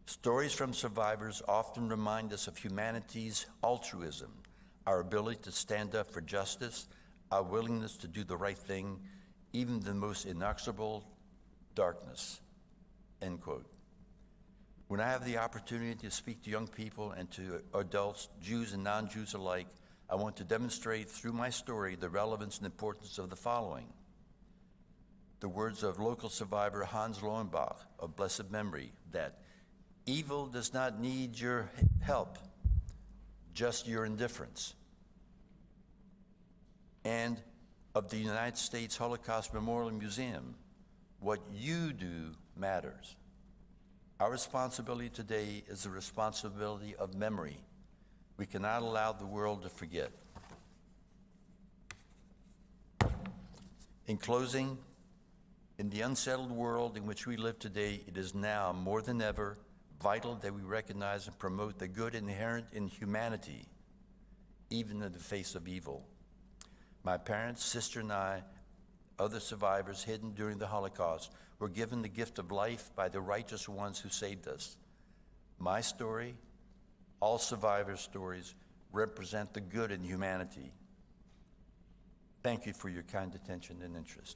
[SPEAKER 8] "Stories from survivors often remind us of humanity's altruism, our ability to stand up for justice, our willingness to do the right thing, even the most inexorable darkness," end quote. When I have the opportunity to speak to young people and to adults, Jews and non-Jews alike, I want to demonstrate through my story the relevance and importance of the following. The words of local survivor Hans Lohenbach of blessed memory, that evil does not need your help, just your indifference. And of the United States Holocaust Memorial Museum, what you do matters. Our responsibility today is the responsibility of memory. We cannot allow the world to forget. In closing, in the unsettled world in which we live today, it is now more than ever vital that we recognize and promote the good inherent in humanity, even in the face of evil. My parents, sister, and I, other survivors hidden during the Holocaust, were given the gift of life by the righteous ones who saved us. My story, all survivors' stories, represent the good in humanity. Thank you for your kind attention and interest.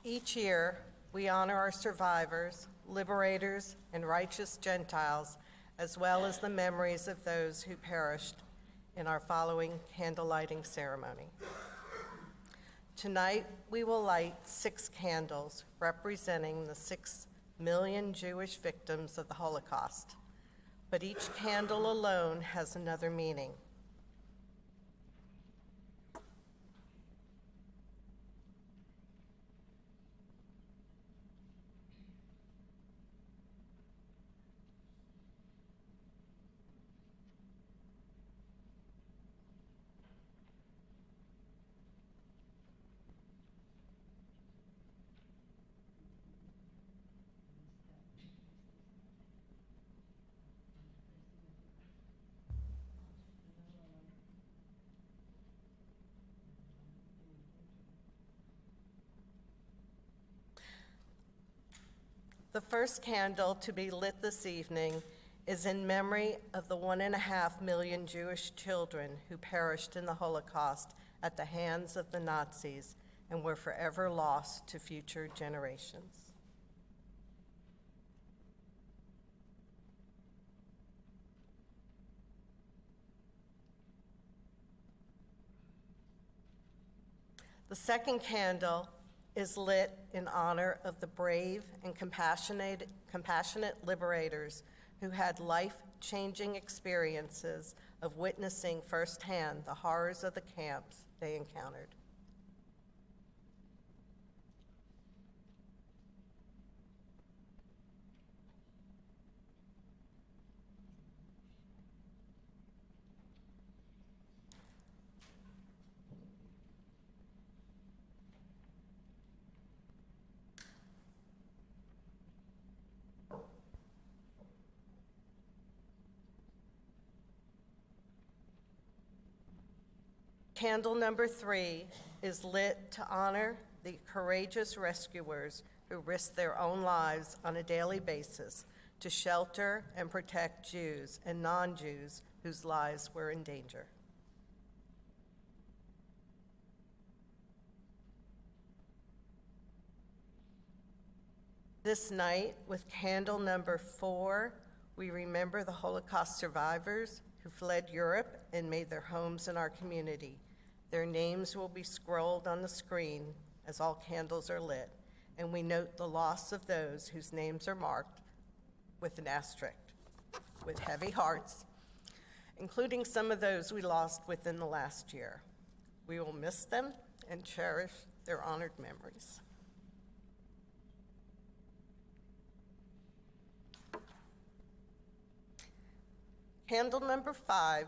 [SPEAKER 2] Each year, we honor our survivors, liberators, and righteous Gentiles, as well as the memories of those who perished in our following candle lighting ceremony. Tonight, we will light 6 candles representing the 6 million Jewish victims of the Holocaust, but each candle alone has another meaning. The first candle to be lit this evening is in memory of the 1.5 million Jewish children who perished in the Holocaust at the hands of the Nazis and were forever lost to future generations. The second candle is lit in honor of the brave and compassionate liberators who had life-changing experiences of witnessing firsthand the horrors of the camps they encountered. Candle number 3 is lit to honor the courageous rescuers who risk their own lives on a daily basis to shelter and protect Jews and non-Jews whose lives were in danger. This night, with candle number 4, we remember the Holocaust survivors who fled Europe and made their homes in our community. Their names will be scrolled on the screen as all candles are lit, and we note the loss of those whose names are marked with an asterisk, with heavy hearts, including some of those we lost within the last year. We will miss them and cherish their honored memories. Candle number 5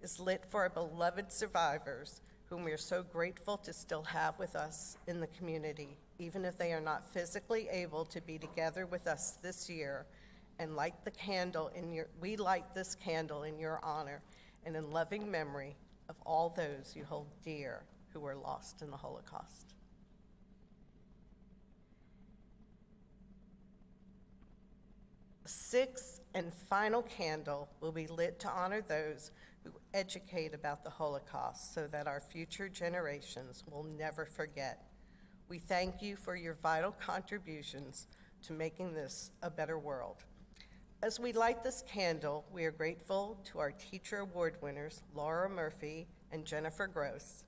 [SPEAKER 2] is lit for our beloved survivors, whom we are so grateful to still have with us in the community, even if they are not physically able to be together with us this year, and we light this candle in your honor and in loving memory of all those you hold dear who were lost in the Holocaust. The 6th and final candle will be lit to honor those who educate about the Holocaust so that our future generations will never forget. We thank you for your vital contributions to making this a better world. As we light this candle, we are grateful to our teacher award winners, Laura Murphy and Jennifer Gross.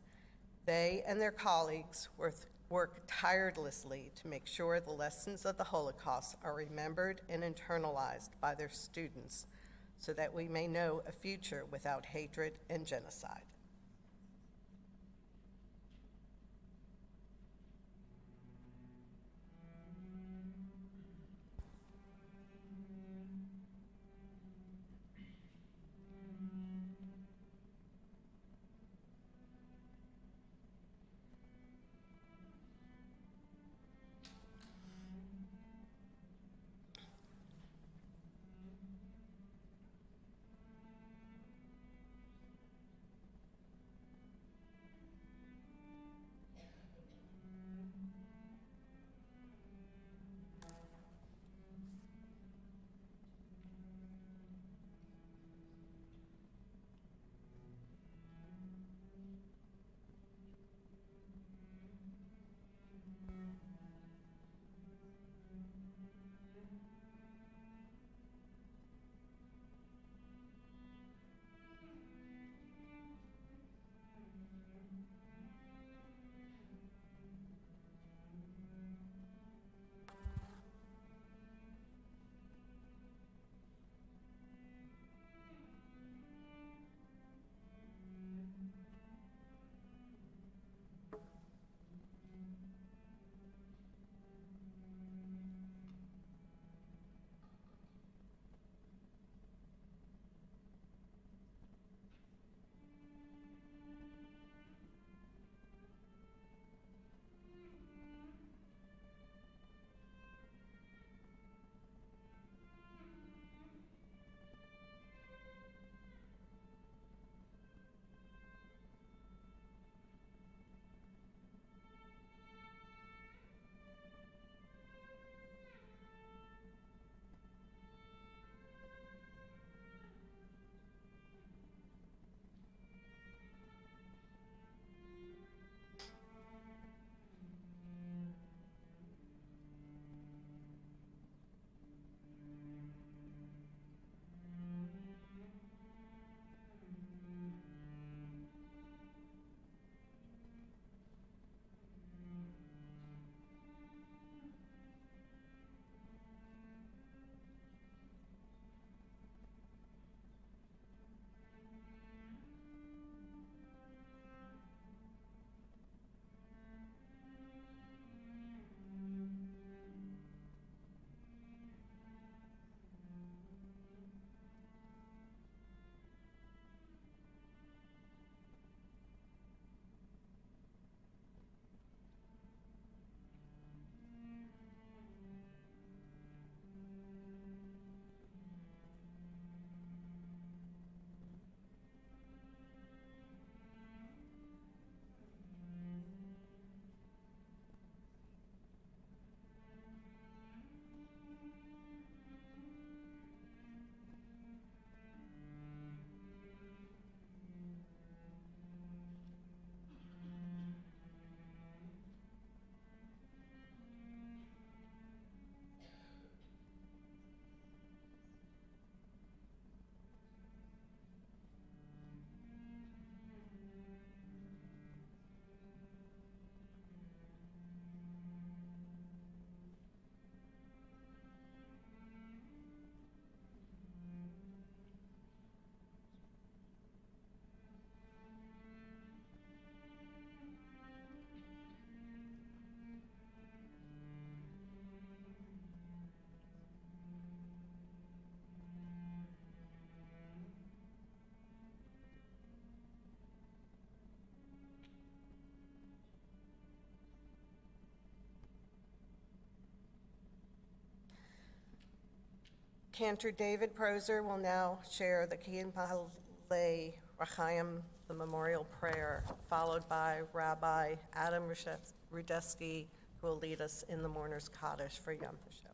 [SPEAKER 2] They and their colleagues work tirelessly to make sure the lessons of the Holocaust are remembered and internalized by their students so that we may know a future without hatred and genocide. Cantor David Proser will now share the Kiyim Pahalei Rachayim, the memorial prayer, followed by Rabbi Adam Rudetsky, who will lead us in the mourner's Kaddish for Yom Hashoah.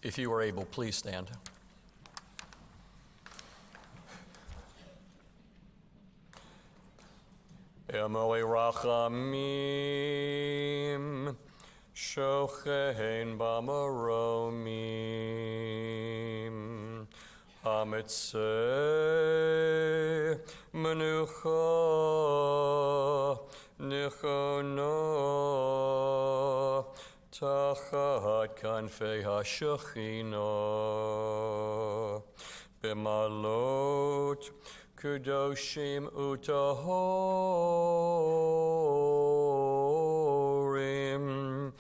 [SPEAKER 14] If you are able, please stand. Emoi Rachamim, Shochein Bamaromim, Hamitzeh Menucha, Nichona, Tachat Kanfei HaShechina, Bimalot, Kudoshim Utahorim,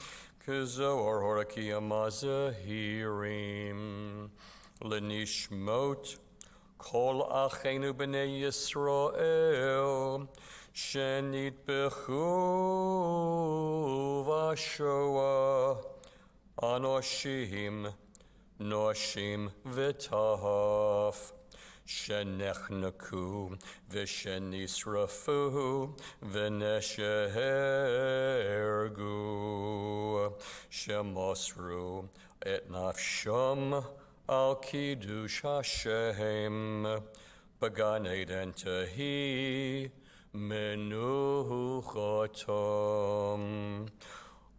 [SPEAKER 14] Kezoar Horakia Mazahirim, Lenishmot, Kol Achenu B'nei Yisrael, Shenit Bechu Vashoah, Anoshim, Noshim V'tahaf, Shenechnaku, V'shenisrafu, V'neshergu, Shemosru, Et Nafsham, Al Kiddush Hashem, Began Eden Tehi, Menuchotom,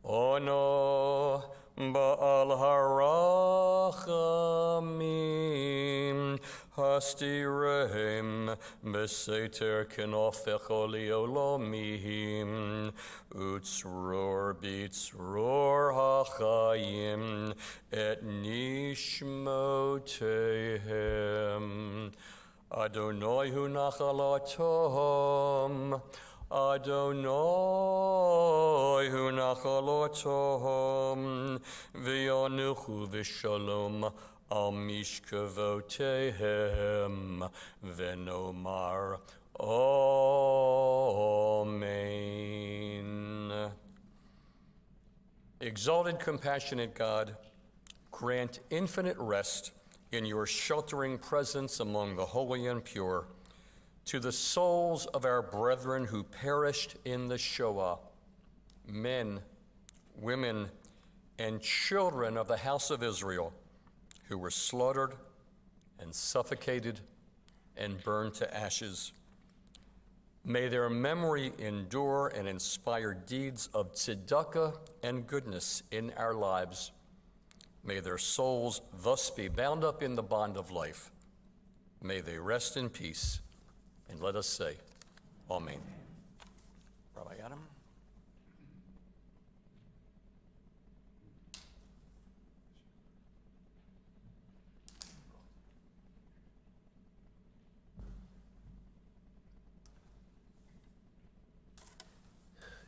[SPEAKER 14] Ono, Baal Harachamim, Hastirehim, Beseter Kenofecholi Olomihim, Utzror Bitzror Hachayim, Et Nishmotehem, Adonai Hu Nachalatom, Adonai Hu Nachalatom, V'yanuchu v'shalom al mishkavotehem, v'nomar Amen. Exalted, compassionate God, grant infinite rest in your sheltering presence among the holy and pure to the souls of our brethren who perished in the Shoah, men, women, and children of the house of Israel who were slaughtered and suffocated and burned to ashes. May their memory endure and inspire deeds of tzedakah and goodness in our lives. May their souls thus be bound up in the bond of life. May they rest in peace. And let us say, Amen. Rabbi Adam.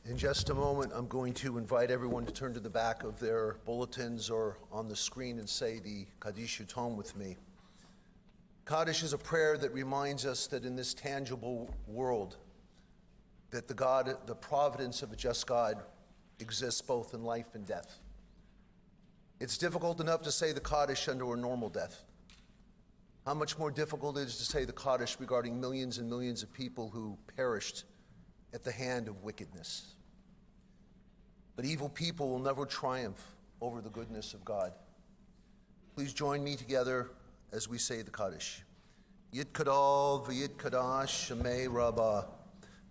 [SPEAKER 15] In just a moment, I'm going to invite everyone to turn to the back of their bulletins or on the screen and say the Kaddish Yutom with me. Kaddish is a prayer that reminds us that in this tangible world, that the providence of a just God exists both in life and death. It's difficult enough to say the Kaddish under a normal death. How much more difficult it is to say the Kaddish regarding millions and millions of people who perished at the hand of wickedness. But evil people will never triumph over the goodness of God. Please join me together as we say the Kaddish. Yit Kadal v'yit Kadash Shemei Rabbah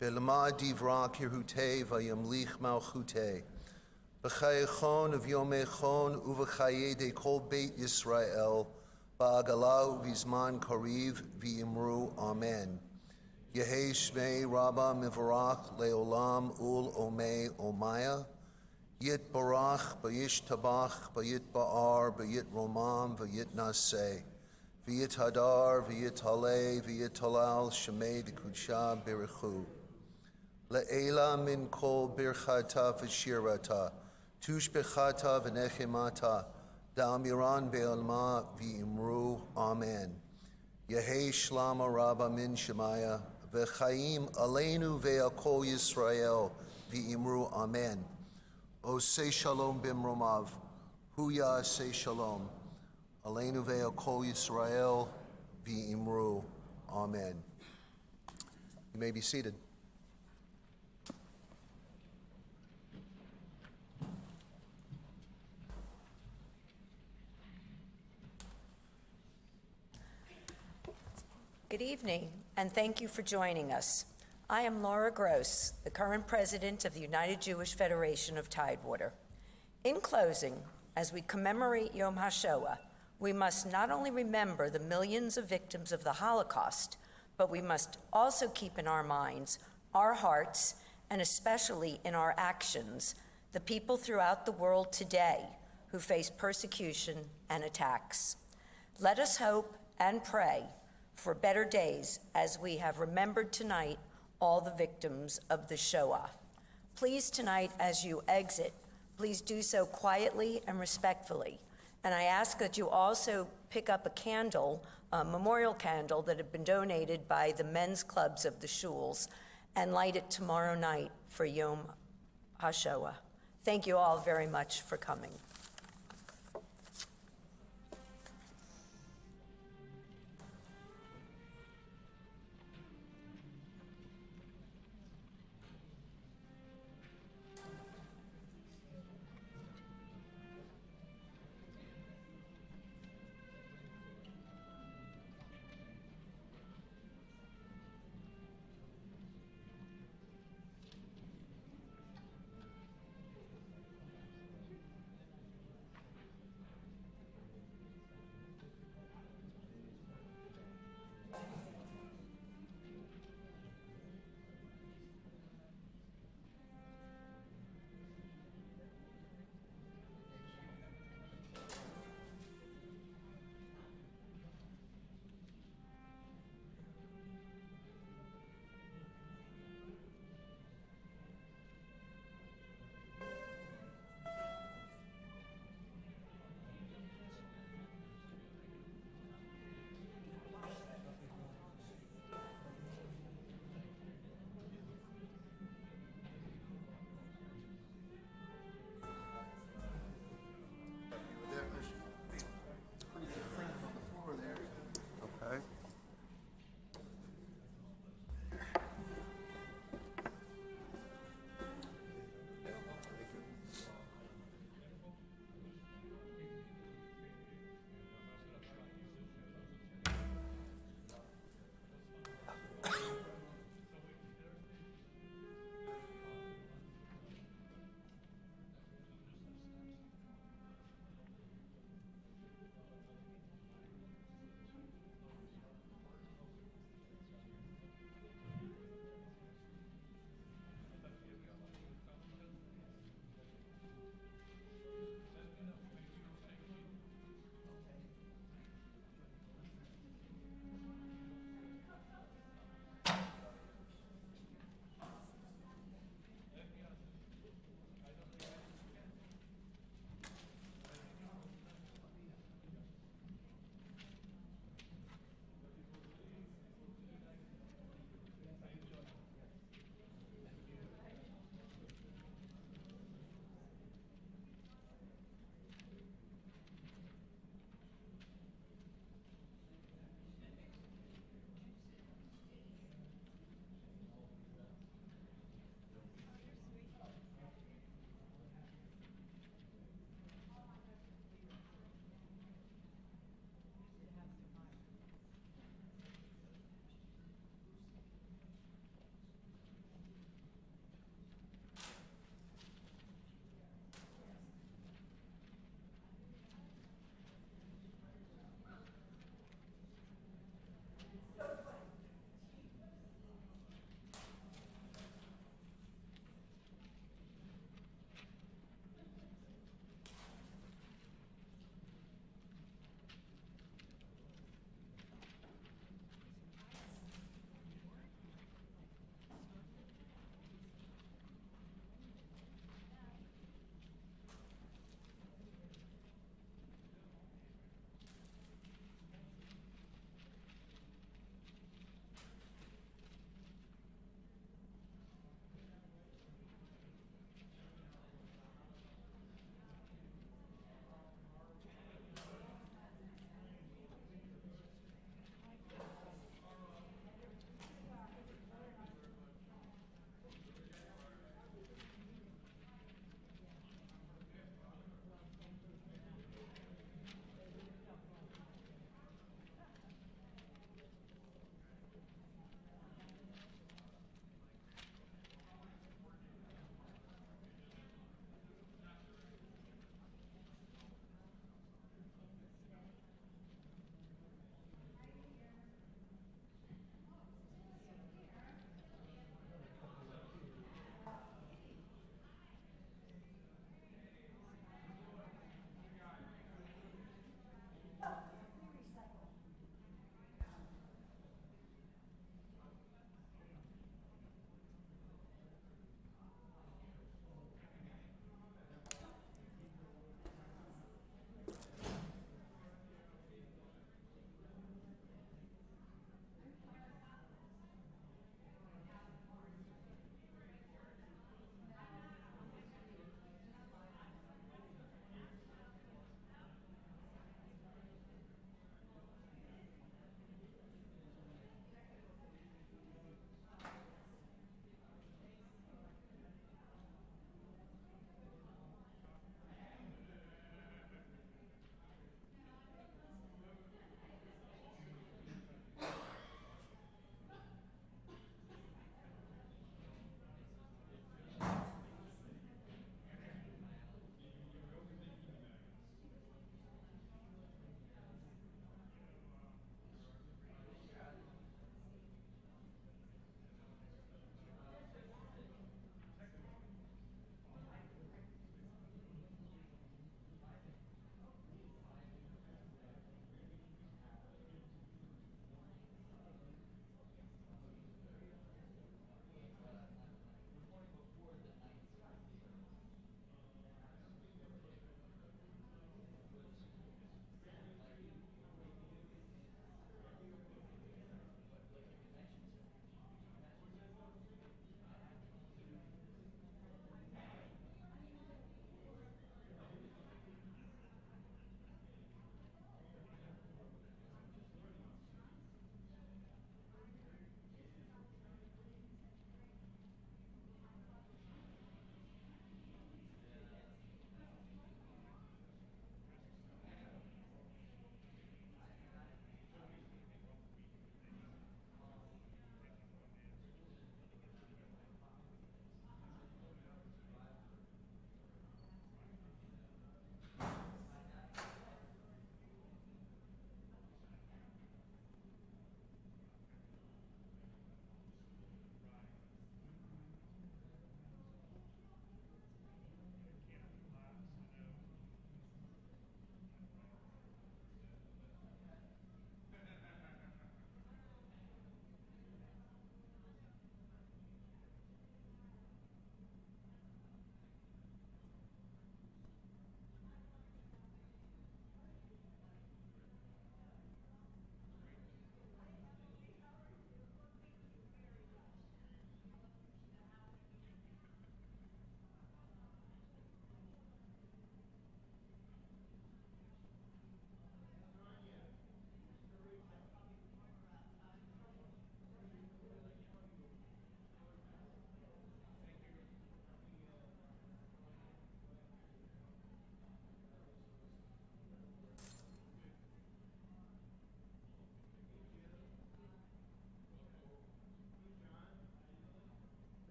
[SPEAKER 15] B'lema Divra Kirhutei v'yamlich Malchutei B'chayechon v'yomechon uv'chaye de kol Beit Yisrael Ba'agalau v'zman kariv v'imru Amen. Yehei Shmei Rabbah Mivarach Leolam Ul Omei Omaya Yit Barach B'yish Tabach B'yit Ba'ar B'yit Romam V'yit Naseh V'yit Hadar V'yit Halei V'yit Halal Shemei D'Kudsha Birichu Le'ela Min Kol Birchata V'shirata Tush Bechata V'nechemata Da'amiran Be'alma V'imru Amen. Yehei Shlama Rabbah Min Shemaya V'chaim Aleinu Ve'al Kol Yisrael V'imru Amen. O say Shalom Bimromav, Huya say Shalom, Aleinu Ve'al Kol Yisrael V'imru Amen. You may be seated.
[SPEAKER 16] Good evening, and thank you for joining us. I am Laura Gross, the current president of the United Jewish Federation of Tidewater. In closing, as we commemorate Yom Hashoah, we must not only remember the millions of victims of the Holocaust, but we must also keep in our minds, our hearts, and especially in our actions, the people throughout the world today who face persecution and attacks. Let us hope and pray for better days as we have remembered tonight all the victims of the Shoah. Please tonight, as you exit, please do so quietly and respectfully. And I ask that you also pick up a candle, a memorial candle that had been donated by the men's clubs of the shuls, and light it tomorrow night for Yom HaShoah. Thank you all very much for coming.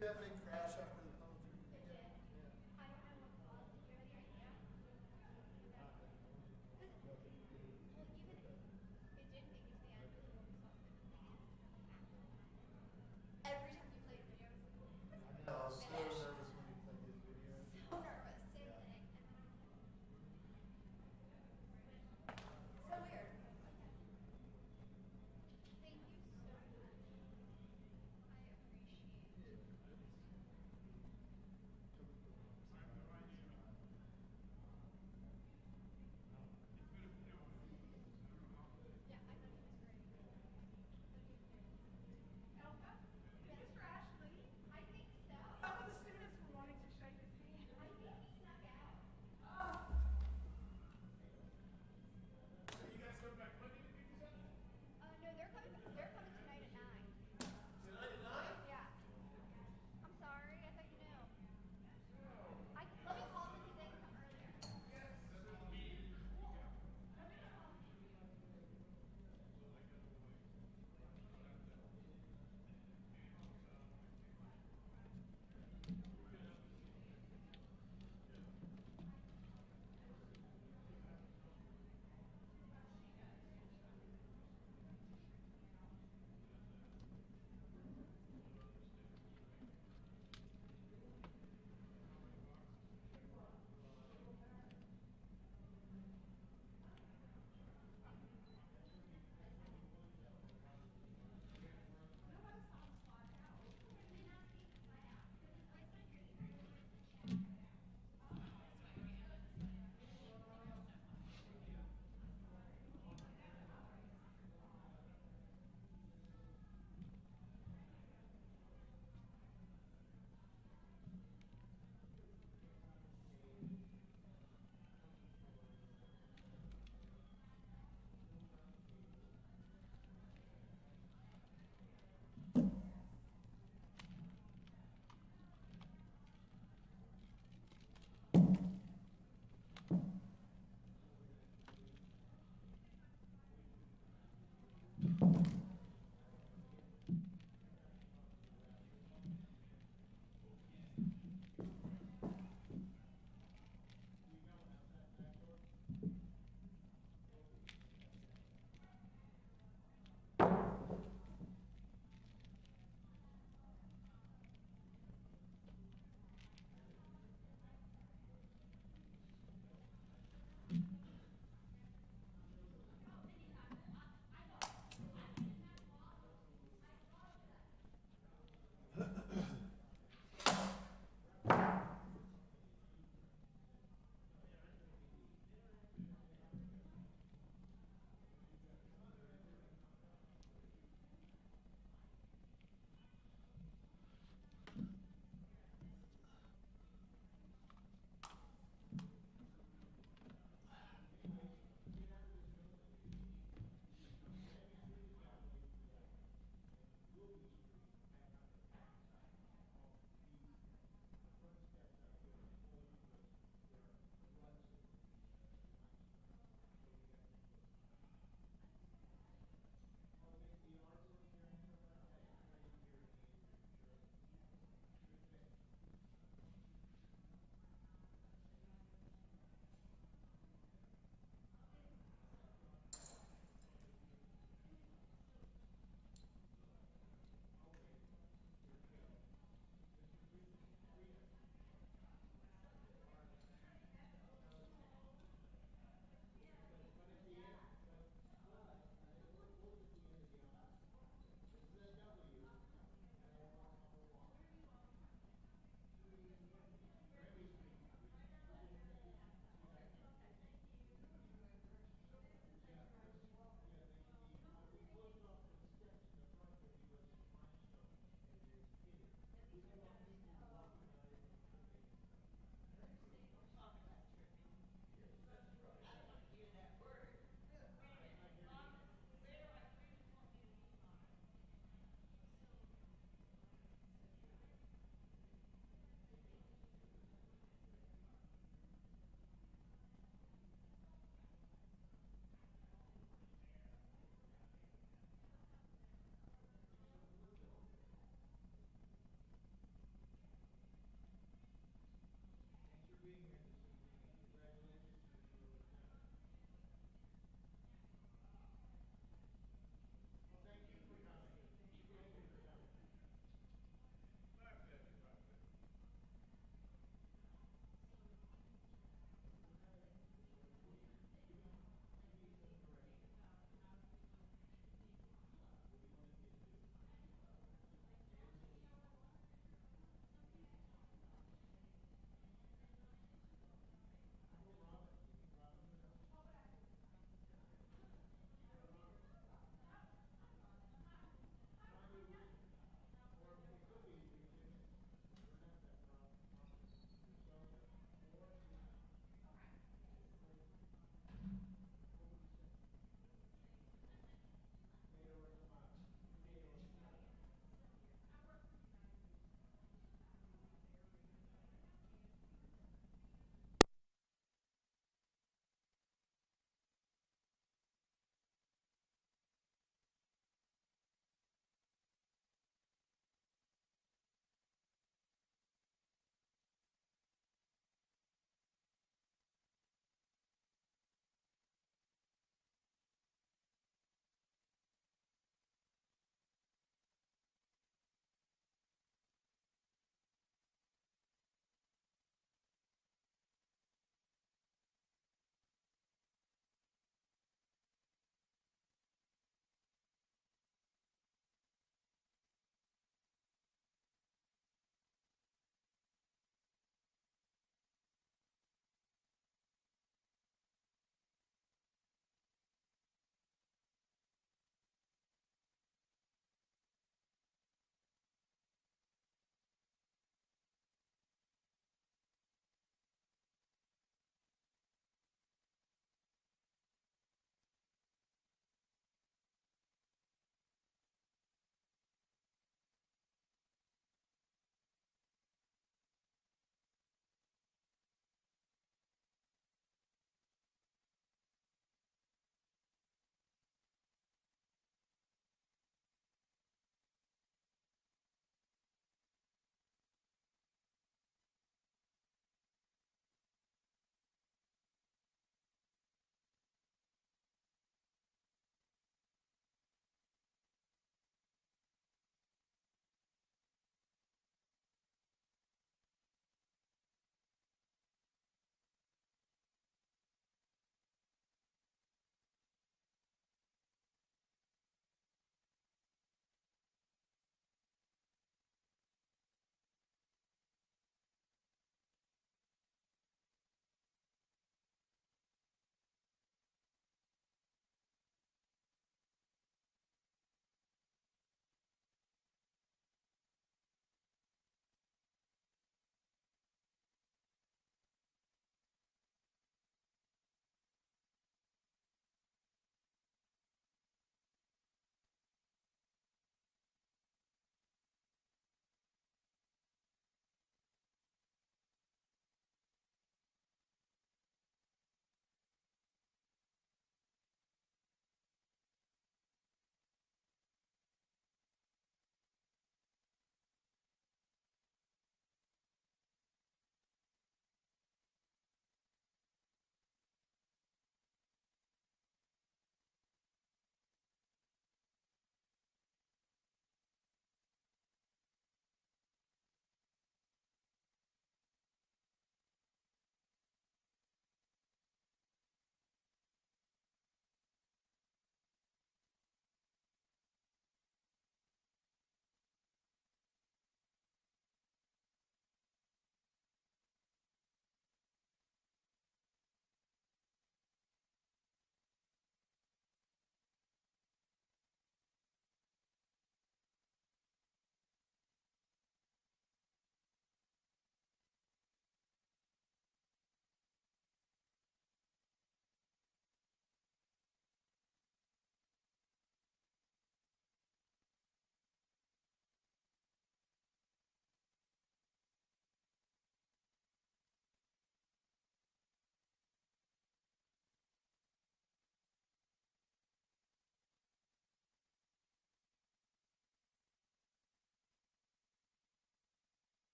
[SPEAKER 17] definitely crash after the poetry.
[SPEAKER 18] Every time you play a video, it's
[SPEAKER 17] No, I was so
[SPEAKER 18] finish.
[SPEAKER 17] nervous when you played these videos.
[SPEAKER 18] So nervous, same thing. So weird. Thank you so much. I appreciate it. Yeah, I thought it was great. Elka? Mr. Ashley? I think so. Some of the students were wanting to shake his hand. I think he snuck out. Oh.
[SPEAKER 17] So you guys come back Monday to pick these up?
[SPEAKER 18] No, they're coming tonight at 9.
[SPEAKER 17] Tonight at 9?
[SPEAKER 18] Yeah. I'm sorry, I thought you knew. Let me call them today come earlier.